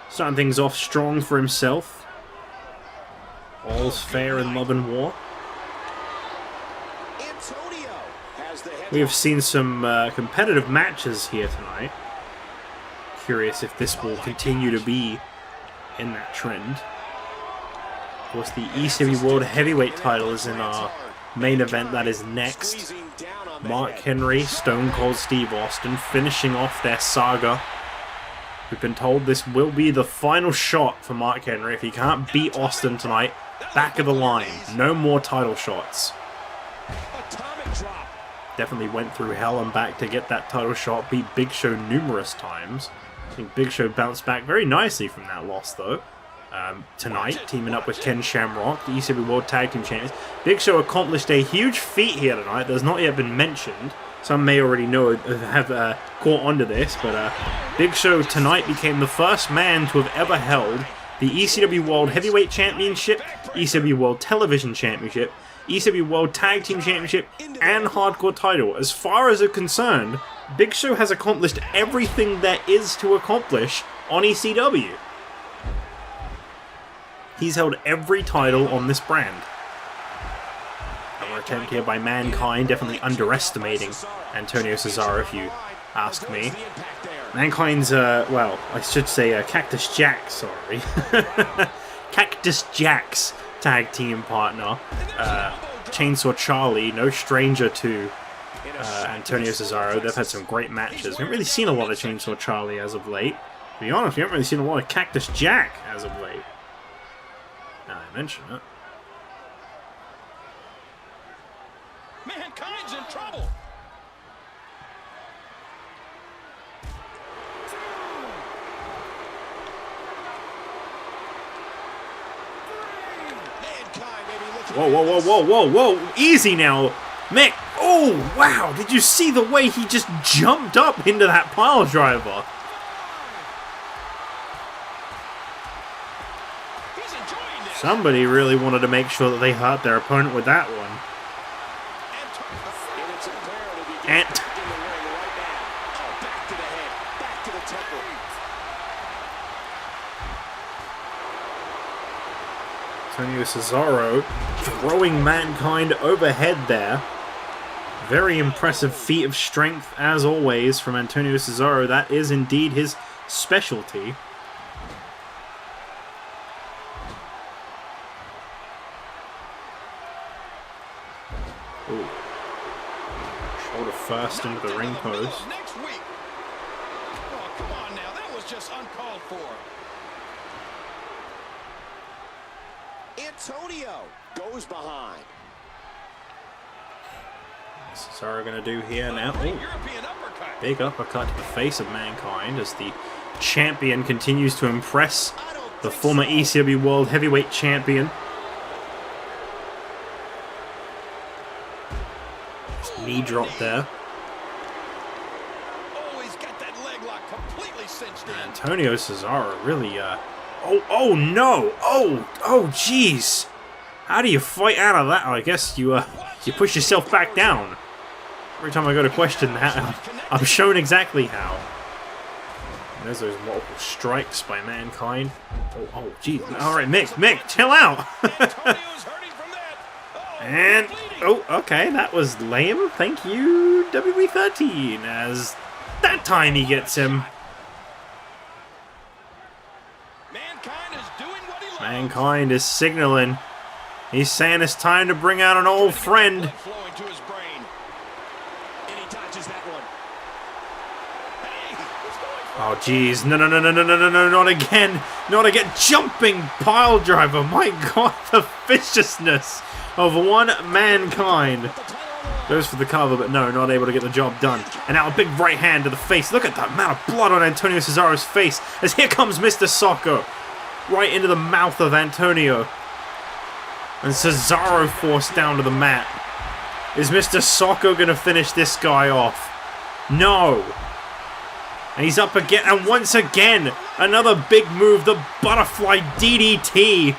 Starting things off strong for himself. All's fair in love and war. We have seen some competitive matches here tonight. Curious if this will continue to be in that trend. Of course, the ECW World Heavyweight title is in our main event that is next. Mark Henry, Stone Cold Steve Austin finishing off their saga. We've been told this will be the final shot for Mark Henry. If he can't beat Austin tonight, back of the line. No more title shots. Definitely went through hell and back to get that title shot. Beat Big Show numerous times. I think Big Show bounced back very nicely from that loss, though. Tonight, teaming up with Ken Shamrock, the ECW World Tag Team Champions. Big Show accomplished a huge feat here tonight that has not yet been mentioned. Some may already know, have caught onto this, but Big Show tonight became the first man to have ever held the ECW World Heavyweight Championship, ECW World Television Championship, ECW World Tag Team Championship, and Hardcore title. As far as it's concerned, Big Show has accomplished everything there is to accomplish on ECW. He's held every title on this brand. Another attempt here by Mankind, definitely underestimating Antonio Cesaro, if you ask me. Mankind's, well, I should say Cactus Jack, sorry. Cactus Jack's tag team partner, Chainsaw Charlie, no stranger to Antonio Cesaro. They've had some great matches. We haven't really seen a lot of Chainsaw Charlie as of late. To be honest, we haven't really seen a lot of Cactus Jack as of late. Now I mention it. Mankind's in trouble. Whoa, whoa, whoa, whoa, whoa, whoa! Easy now, Mick. Oh, wow! Did you see the way he just jumped up into that pile driver? Somebody really wanted to make sure that they hurt their opponent with that one. And Antonio Cesaro throwing Mankind overhead there. Very impressive feat of strength, as always, from Antonio Cesaro. That is indeed his specialty. Ooh. Shoulder first into the ring post. Next week. Oh, come on now. That was just uncalled for. Antonio goes behind. What's Cesaro going to do here now? Ooh. Big uppercut to the face of Mankind as the champion continues to impress the former ECW World Heavyweight Champion. Knee drop there. Oh, he's got that leg lock completely cinched in. Antonio Cesaro really, oh no! Oh, jeez! How do you fight out of that? I guess you push yourself back down. Every time I go to question that, I'm shown exactly how. There's those multiple strikes by Mankind. Oh, jeez. Alright, Mick, chill out! And, oh, okay, that was lame. Thank you, WWE 13, as that time he gets him. Mankind is signaling. He's saying it's time to bring out an old friend. Oh, jeez. No, not again. Not again. Jumping pile driver. My God, the viciousness of one Mankind. Goes for the cover, but no, not able to get the job done. And now a big right hand to the face. Look at the amount of blood on Antonio Cesaro's face. As here comes Mr. Socko. Right into the mouth of Antonio. And Cesaro forced down to the mat. Is Mr. Socko going to finish this guy off? No. And he's up again. And once again, another big move. The butterfly DDT.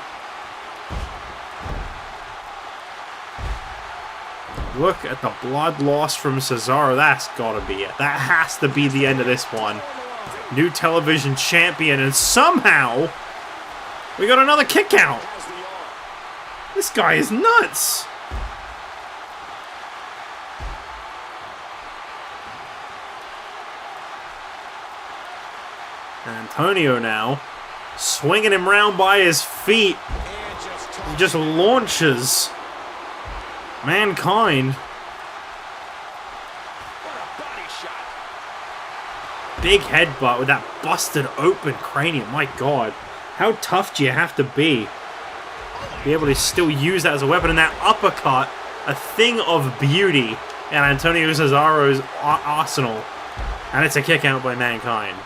Look at the blood loss from Cesaro. That's gotta be it. That has to be the end of this one. New television champion, and somehow we got another kick out. This guy is nuts. Antonio now swinging him round by his feet. He just launches Mankind. Big headbutt with that busted open cranium. My God, how tough do you have to be able to still use that as a weapon? And that uppercut, a thing of beauty in Antonio Cesaro's arsenal. And it's a kick out by Mankind.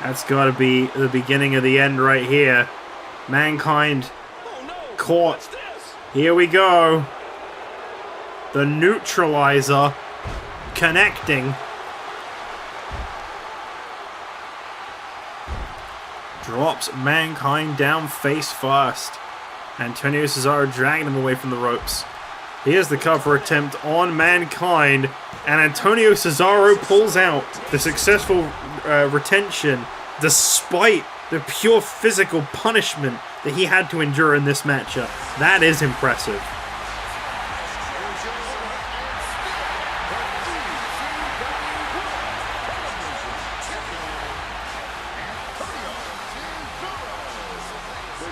That's got to be the beginning of the end right here. Mankind caught. Here we go. The neutralizer connecting. Drops Mankind down face first. Antonio Cesaro dragging him away from the ropes. Here's the cover attempt on Mankind. And Antonio Cesaro pulls out the successful retention despite the pure physical punishment that he had to endure in this matchup. That is impressive.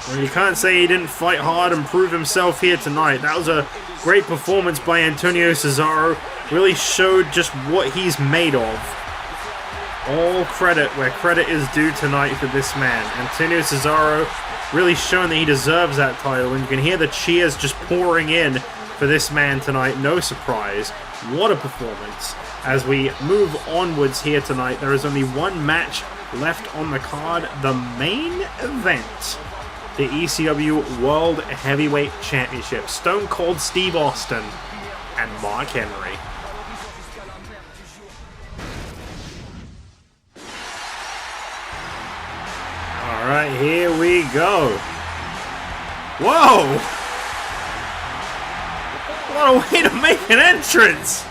Well, you can't say he didn't fight hard and prove himself here tonight. That was a great performance by Antonio Cesaro. Really showed just what he's made of. All credit where credit is due tonight for this man. Antonio Cesaro really showing that he deserves that title, and you can hear the cheers just pouring in for this man tonight. No surprise. What a performance. As we move onwards here tonight, there is only one match left on the card. The main event. The ECW World Heavyweight Championship. Stone Cold Steve Austin and Mark Henry. Alright, here we go. Whoa! What a way to make an entrance!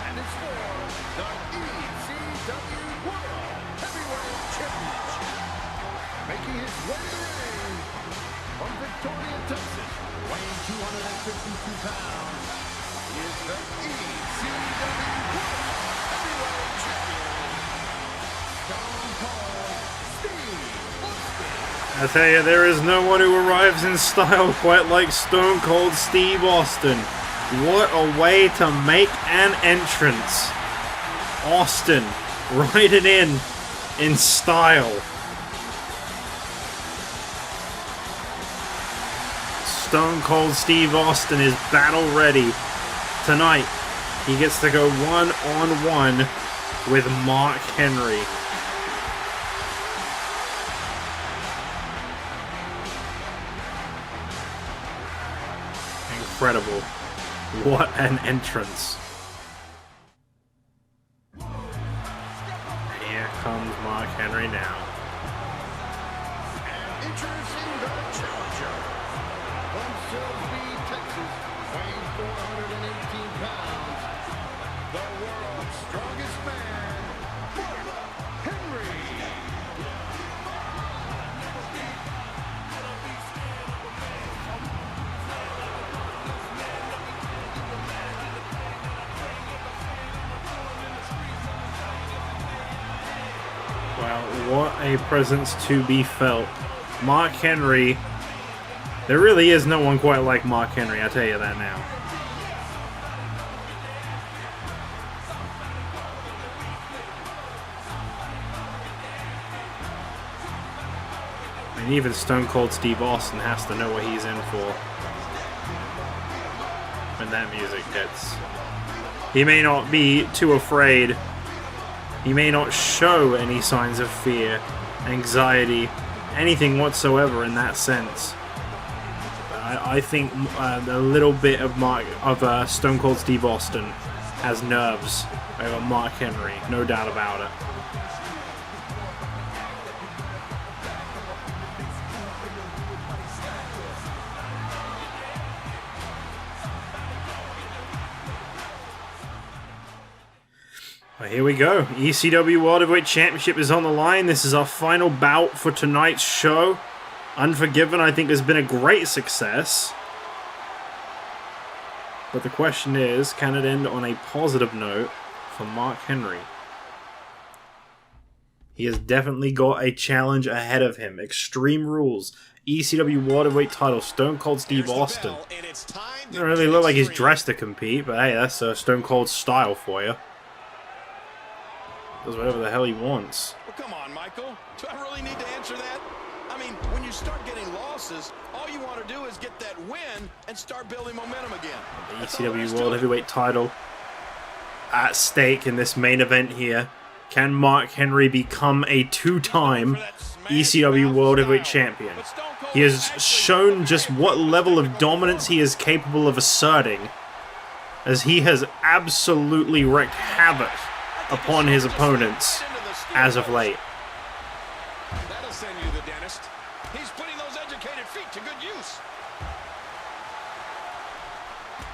And it's for the ECW World Heavyweight Championship. Making his way to the ring from Victoria, Texas, weighing 252 pounds, is the ECW World Heavyweight Champion, Stone Cold Steve Austin. I tell you, there is no one who arrives in style quite like Stone Cold Steve Austin. What a way to make an entrance. Austin riding in style. Stone Cold Steve Austin is battle ready. Tonight, he gets to go one-on-one with Mark Henry. Incredible. What an entrance. Here comes Mark Henry now. And introducing the challenger from Salisbury, Texas, weighing 418 pounds, the world's strongest man, Mark Henry. Well, what a presence to be felt. Mark Henry. There really is no one quite like Mark Henry, I'll tell you that now. And even Stone Cold Steve Austin has to know what he's in for when that music hits. He may not be too afraid. He may not show any signs of fear, anxiety, anything whatsoever in that sense. But I think a little bit of Stone Cold Steve Austin has nerves over Mark Henry, no doubt about it. Well, here we go. ECW World Heavyweight Championship is on the line. This is our final bout for tonight's show. Unforgiven, I think, has been a great success. But the question is, can it end on a positive note for Mark Henry? He has definitely got a challenge ahead of him. Extreme Rules, ECW World Heavyweight title, Stone Cold Steve Austin. Doesn't really look like he's dressed to compete, but hey, that's Stone Cold style for you. Does whatever the hell he wants. Well, come on, Michael. Do I really need to answer that? I mean, when you start getting losses, all you want to do is get that win and start building momentum again. The ECW World Heavyweight title at stake in this main event here. Can Mark Henry become a two-time ECW World Heavyweight Champion? He has shown just what level of dominance he is capable of asserting, as he has absolutely wreaked havoc upon his opponents as of late. That'll send you to the dentist. He's putting those educated feet to good use.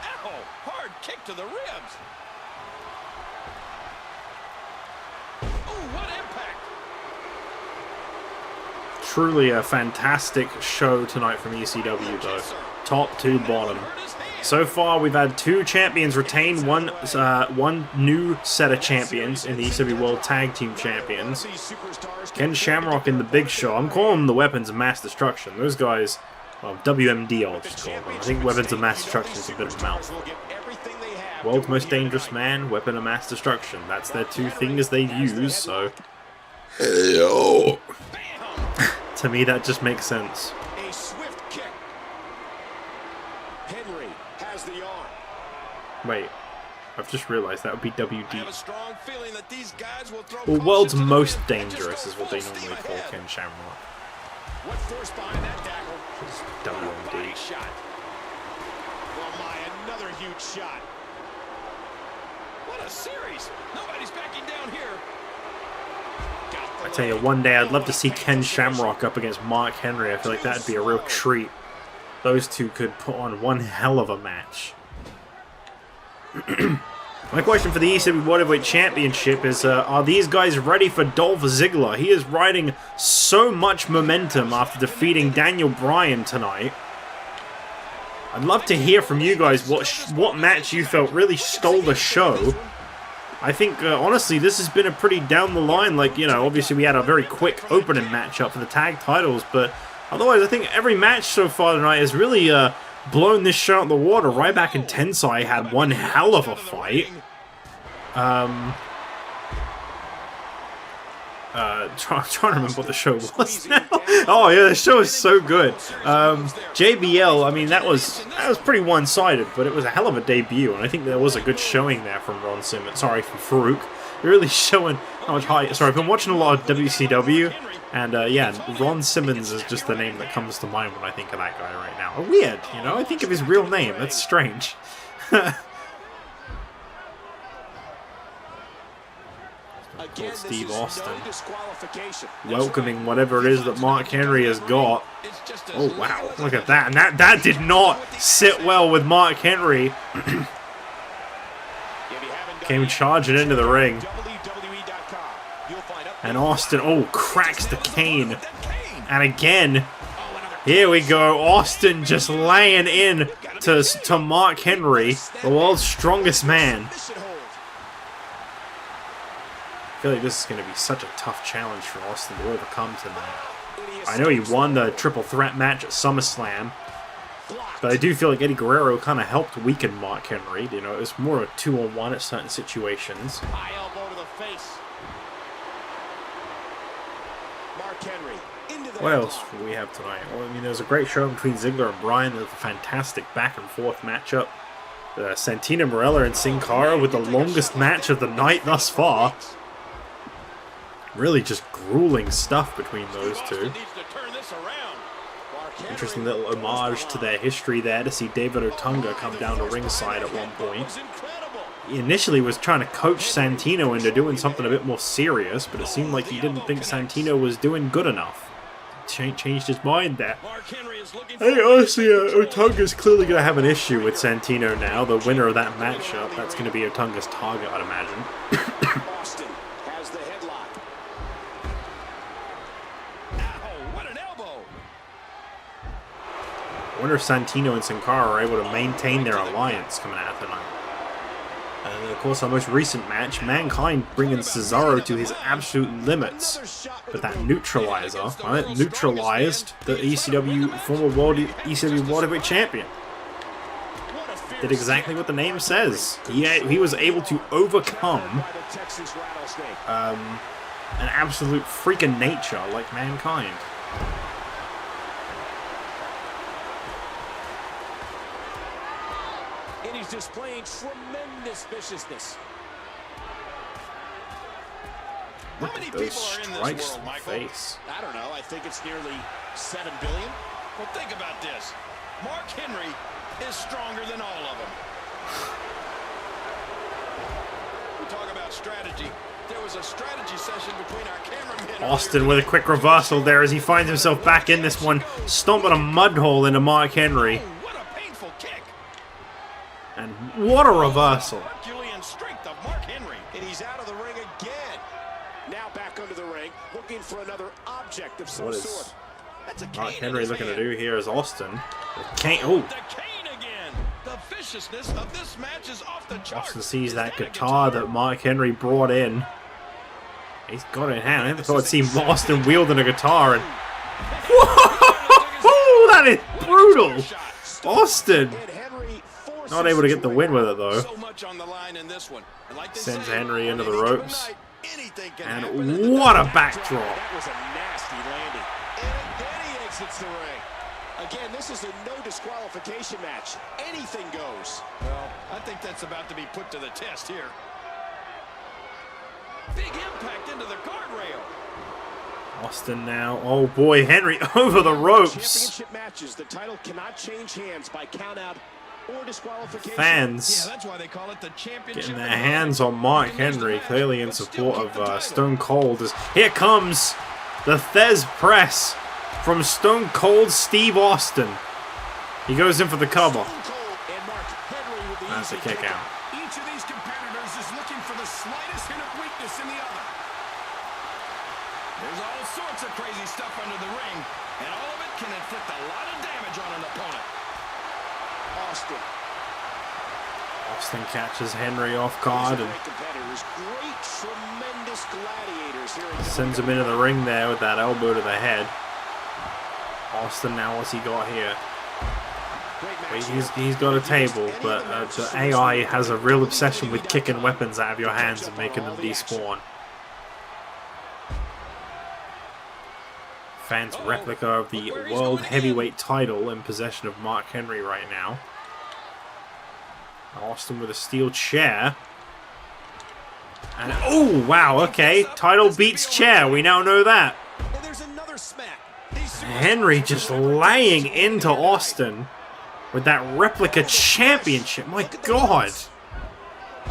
Ow! Hard kick to the ribs. Ooh, what impact! Truly a fantastic show tonight from ECW, though. Top to bottom. So far, we've had two champions retain, one new set of champions in the ECW World Tag Team Champions. Ken Shamrock and the Big Show. I'm calling them the Weapons of Mass Destruction. Those guys, well, WMD I'll just call them. I think Weapons of Mass Destruction is a bit of a mouthful. World's Most Dangerous Man, Weapon of Mass Destruction. That's their two fingers they use, so... Hey-yo! To me, that just makes sense. A swift kick. Henry has the arm. Wait, I've just realized that would be WD. I have a strong feeling that these guys will throw Well, World's caution to the Most wind and Dangerous just is go what they full normally steam call ahead. Ken Shamrock. What force behind that tackle? WMD. Body shot. Oh my, another huge shot. What a series. Nobody's backing down here. I tell you, one day I'd love to see Ken Shamrock up against Mark Henry. I feel like that'd be a real treat. Those two could put on one hell of a match. My question for the ECW World Heavyweight Championship is, are these guys ready for Dolph Ziggler? He is riding so much momentum after defeating Daniel Bryan tonight. I'd love to hear from you guys what match you felt really stole the show. I think, honestly, this has been a pretty down the line, like, you know, obviously we had a very quick opening matchup for the tag titles, but otherwise I think every match so far tonight has really blown this show out of the water. Ryback and Tensai had one hell of a fight. Trying to remember what the show was now. Oh yeah, the show is so good. JBL, I mean, that was pretty one-sided, but it was a hell of a debut, and I think there was a good showing there from Ron Simmons. Sorry, from Faarooq. Really showing how much high. Sorry, I've been watching a lot of WCW, and yeah, Ron Simmons is just the name that comes to mind when I think of that guy right now. Weird, you know. I think of his real name. That's strange. Again, Steve Austin no welcoming whatever it is that Mark Henry has got. Oh wow, look at that. And that did not sit well with Mark Henry. Came charging into the ring. And Austin, oh, cracks the cane. And again, here we go. Austin just laying in to Mark Henry, the world's strongest man. I feel like this is going to be such a tough challenge for Austin to overcome tonight. I know he won the triple threat match at SummerSlam, but I do feel like Eddie Guerrero kind of helped weaken Mark Henry. You know, it was more a 2-on-1 at certain situations. High elbow to the face. Mark Henry into the What else do we have tonight? Well, I mean, there's a great show between Ziggler and Bryan. There's a fantastic back-and-forth matchup. Santino, Marella, and Cara with the longest match of the night thus far. Really just grueling stuff between those two. Interesting little homage to their history there to see David Otunga come down to ringside at one point. He initially was trying to coach Santino into doing something a bit more serious, but it seemed like he didn't think Santino was doing good enough. Changed his mind there. Hey, honestly, Otunga's clearly going to have an issue with Santino now. The winner of that matchup, that's going to be Otunga's target, I'd imagine. I wonder if Santino and Sin Cara are able to maintain their alliance coming out tonight. And of course, our most recent match, Mankind bringing Cesaro to his absolute limits. But that neutralizer, right, neutralized the former ECW World Heavyweight Champion. Did exactly what the name says. He was able to overcome an absolute freak of nature like Mankind. And he's displaying tremendous viciousness. Look at those strikes in the face. I don't know. I think it's nearly 7 billion. Well, think about this. Mark Henry is stronger than all of them. We talk about strategy. There was a strategy session between our cameramen. Austin with a quick reversal there as he finds himself back in this one, stomping a mud hole into Mark Henry. Oh, what a painful kick. And what a reversal. Herculean strength of Mark Henry. And he's out of the ring again. Now back under the ring, looking for another object of some sort. That's a Mark cane Henry in his looking to hand. do here is Austin. The cane, oh, The cane again. The viciousness of this match is off the charts. Austin sees Is that a guitar that Mark Henry brought in. He's got it in hand. I never thought I'd see Austin wielding a guitar. And whoa, that is brutal. Austin not able to get the win with it though. So much on the line in this one. And like they Sends say, Henry into the anything ropes. tonight, anything can happen in And the what a WWE. backdrop. That was a nasty landing. And again he exits the ring. Again, this is a no disqualification match. Anything goes. Well, I think that's about to be put to the test here. Big impact into the guardrail. Austin now. Oh boy, Henry over the ropes. Championship matches, the title cannot change hands by count out or disqualification. Fans Yeah, that's why they call it the championship. getting their hands on Mark Henry, clearly in support of Stone Cold. As here comes the Thez press from Stone Cold Steve Austin. He goes in for the cover. That's a kick out. Each of these competitors is looking for the slightest hint of weakness in the other. There's all sorts of crazy stuff under the ring, and all of it can inflict a lot of damage on an opponent. Austin catches Henry off guard and sends him into the ring there with that elbow to the head. Austin now, what's he got here? Wait, he's got a table, but the AI has a real obsession with kicking weapons out of your hands and making them despawn. Fans replica of the World Heavyweight title in possession of Mark Henry right now. Austin with a steel chair. And oh wow, okay. Title beats chair, we now know that. Henry just laying into Austin with that replica championship. My God.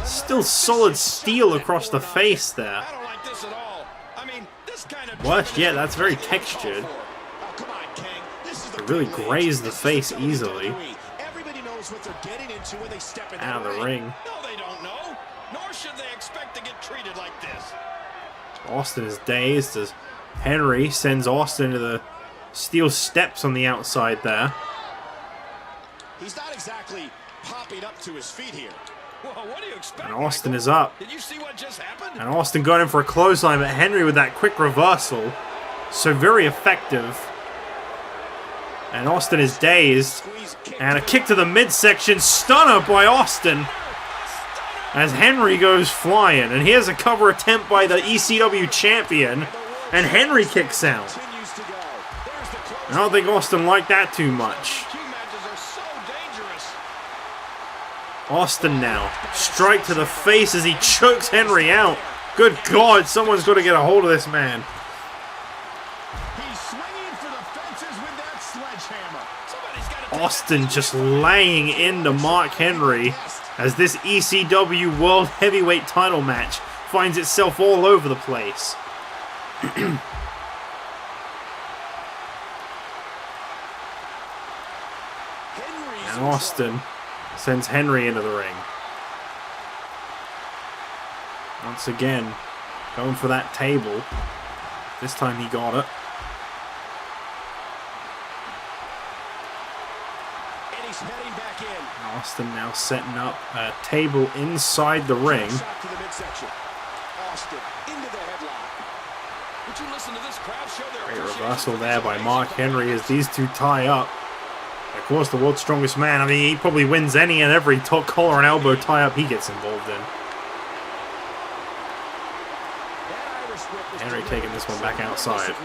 Still solid steel across the face there. I don't like this at all. I mean, this kind of What? Yeah, that's very textured. It really grazed the face easily. Out of the ring. No, they don't know. Nor should they expect to get treated like this. Austin is dazed as Henry sends Austin to the steel steps on the outside there. He's not exactly popping up to his feet here. Well, what do you expect? And Austin is up. Did you see what just happened? And Austin got in for a clothesline, but Henry with that quick reversal. So very effective. And Austin is dazed. And a kick to the midsection. Stunner by Austin. As Henry goes flying. And here's a cover attempt by the ECW champion. And Henry kicks out. I don't think Austin liked that too much. Austin now. Strike to the face as he chokes Henry out. Good God, someone's got to get a hold of this man. He's swinging for the fences with that sledgehammer. Austin just laying into Mark Henry as this ECW World Heavyweight title match finds itself all over the place. And Austin sends Henry into the ring. Once again, going for that table. This time he got it. face heading back in. Austin now setting up a table inside the ring. Shot to the midsection. Austin into the headlock. Would you listen to this crowd show their Great appreciation reversal for there this by amazing Mark Henry performance? as these two tie up. Of course, the world's strongest man. I mean, he probably wins any and every top collar and elbow tie-up he gets involved in. Henry taking this one back outside.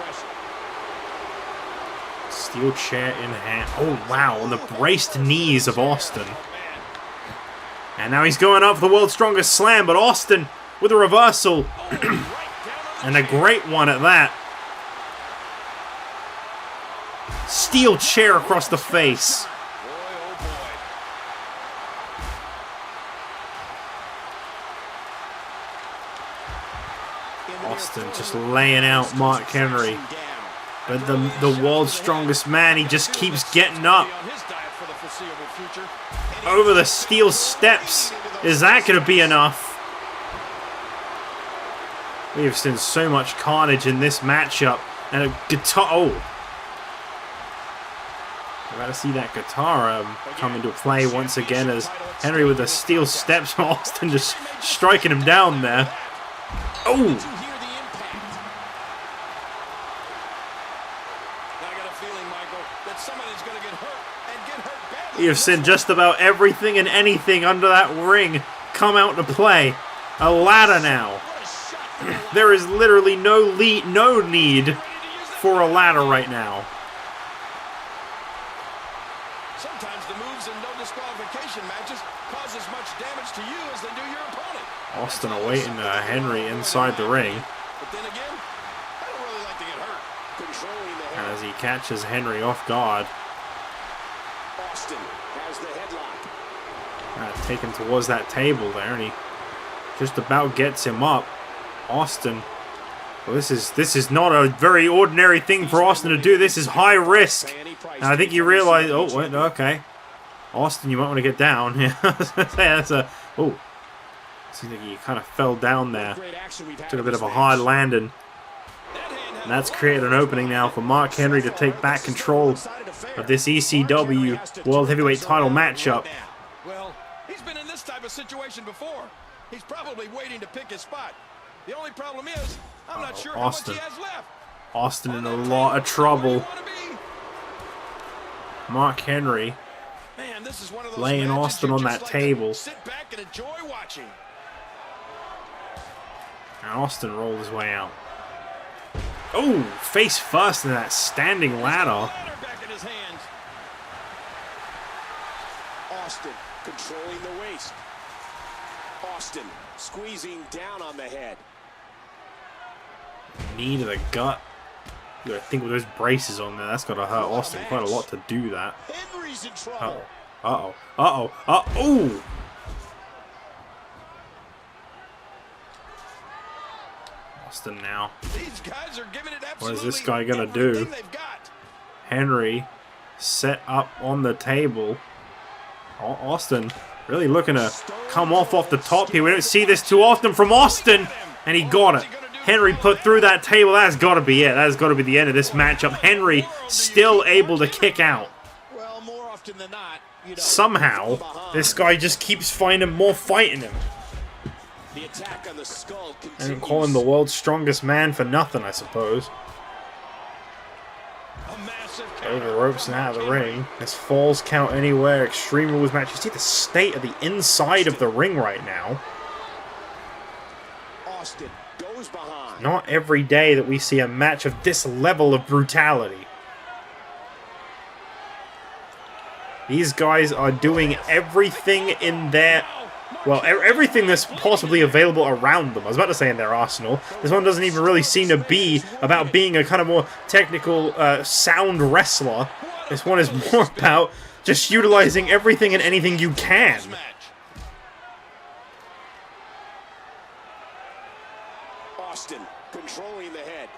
Steel chair in hand. Oh, wow. On the braced knees of Austin. And now he's going up for the world's strongest slam, but Austin with a reversal. And a great one at that. Steel chair across the face. Austin just laying out Mark Henry. But the world's strongest man, he just keeps getting up. Over the steel steps. Is that going to be enough? We have seen so much carnage in this matchup. And a guitar... Oh. We're about to see that guitar come into play once again as Henry with the steel steps. Austin just striking him down there. Oh! We have seen just about everything and anything under that ring come out to play. A ladder now. There is literally no need for a ladder right now. Sometimes the moves in no disqualification matches cause as much damage to you as they do your opponent. Austin awaiting Henry inside the ring. But then again, I don't really like to get hurt. And as he catches Henry off guard. Austin has the headlock. Taken towards that table there, and he just about gets him up. Austin. Well, this is not a very ordinary thing for Austin to do. This is high risk. And I think you realize. Oh, wait, okay. Austin, you might want to get down. Yeah, that's a. Oh, seems like he kind of fell down there. Took a bit of a hard landing. And that's created an opening now for Mark Henry to take back control of this ECW World Heavyweight title matchup. Well, he's been in this type of situation before. He's probably waiting to pick his spot. The only problem is, I'm not sure how much he has left. Austin in a lot of trouble. Mark Henry laying Austin on that table. Sit back and enjoy watching. And Austin rolled his way out. Oh, face first in that standing ladder. Back in his hands. Austin controlling the waist. Austin squeezing down on the head. Knee to the gut. I think with those braces on there, that's got to hurt Austin quite a lot to do that. Henry's in trouble. Uh-oh. Uh-oh. Uh-oh. Austin now. These guys are giving it what is this guy going to do? Henry set up on the table. Austin really looking to come off the top here. We don't see this too often from Austin. And he got it. Henry put through that table. That's got to be it. That's got to be the end of this matchup. Henry still able to kick out. Well, more often than not, somehow, this guy just keeps finding more fight in him. The attack on the skull continues. I don't call him the world's strongest man for nothing, I suppose. Over the ropes and out of the ring. This falls count anywhere. Extreme Rules match. You see the state of the inside of the ring right now. Austin goes behind. Not every day that we see a match of this level of brutality. These guys are doing everything in their... Well, everything that's possibly available around them. I was about to say in their arsenal. This one doesn't even really seem to be about being a kind of more technical, sound wrestler. This one is more about just utilizing everything and anything you can. Austin controlling the head.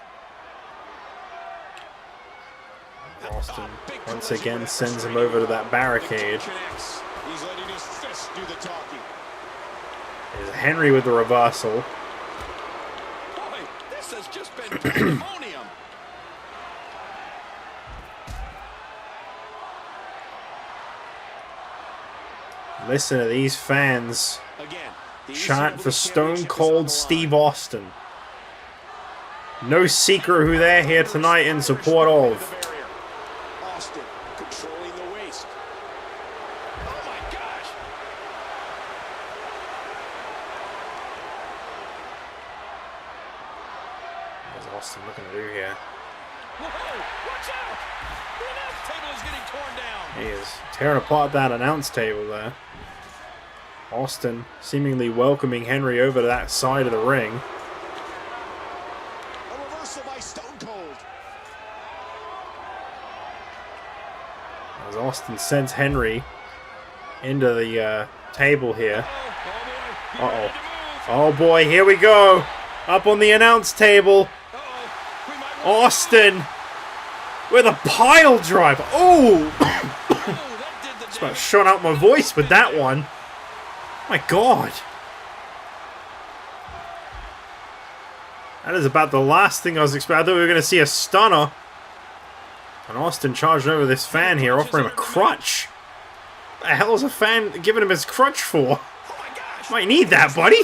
Austin once again sends him over to that barricade. He's letting his fist do the talking. There's Henry with the reversal. Boy, this has just been pandemonium. Listen to these fans Again, the chant for ECW Stone Championship is on Cold the Steve line. Austin. No secret who they're here tonight in support of. Austin controlling the waist. Oh my gosh. What's Austin looking to do here? Whoa, watch out! The announce table is getting torn down. He is tearing apart that announce table there. Austin seemingly welcoming Henry over to that side of the ring. A reversal by Stone Cold. As Austin sends Henry into the table here. Uh-oh. Oh boy, here we go. Up on the announce table. Austin with a pile driver. Oh! Just about shut out my voice with that one. My God. That is about the last thing I was expecting. I thought we were going to see a stunner. And Austin charged over this fan here, offering him a crutch. What the hell is a fan giving him his crutch for? Might need that, buddy.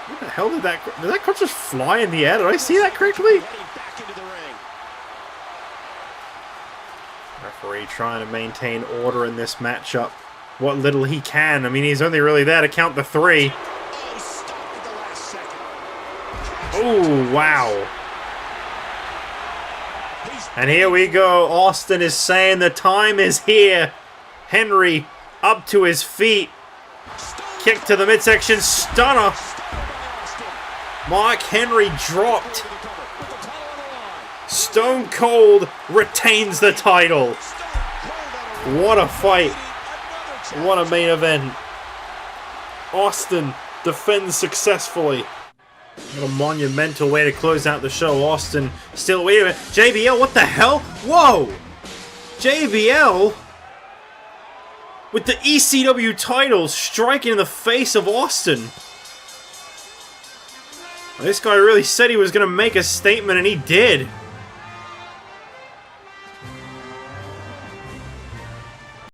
What the hell did that crutch just fly in the air? Did I see that correctly? Referee trying to maintain order in this matchup. What little he can. I mean, he's only really there to count the 3. Oh, wow. And here we go. Austin is saying the time is here. Henry up to his feet. Kick to the midsection. Stunner. Mark Henry dropped. Stone Cold retains the title. What a fight. What a main event. Austin defends successfully. What a monumental way to close out the show. Austin still... Wait a minute. JBL, what the hell? Whoa! JBL with the ECW title striking in the face of Austin. This guy really said he was going to make a statement, and he did.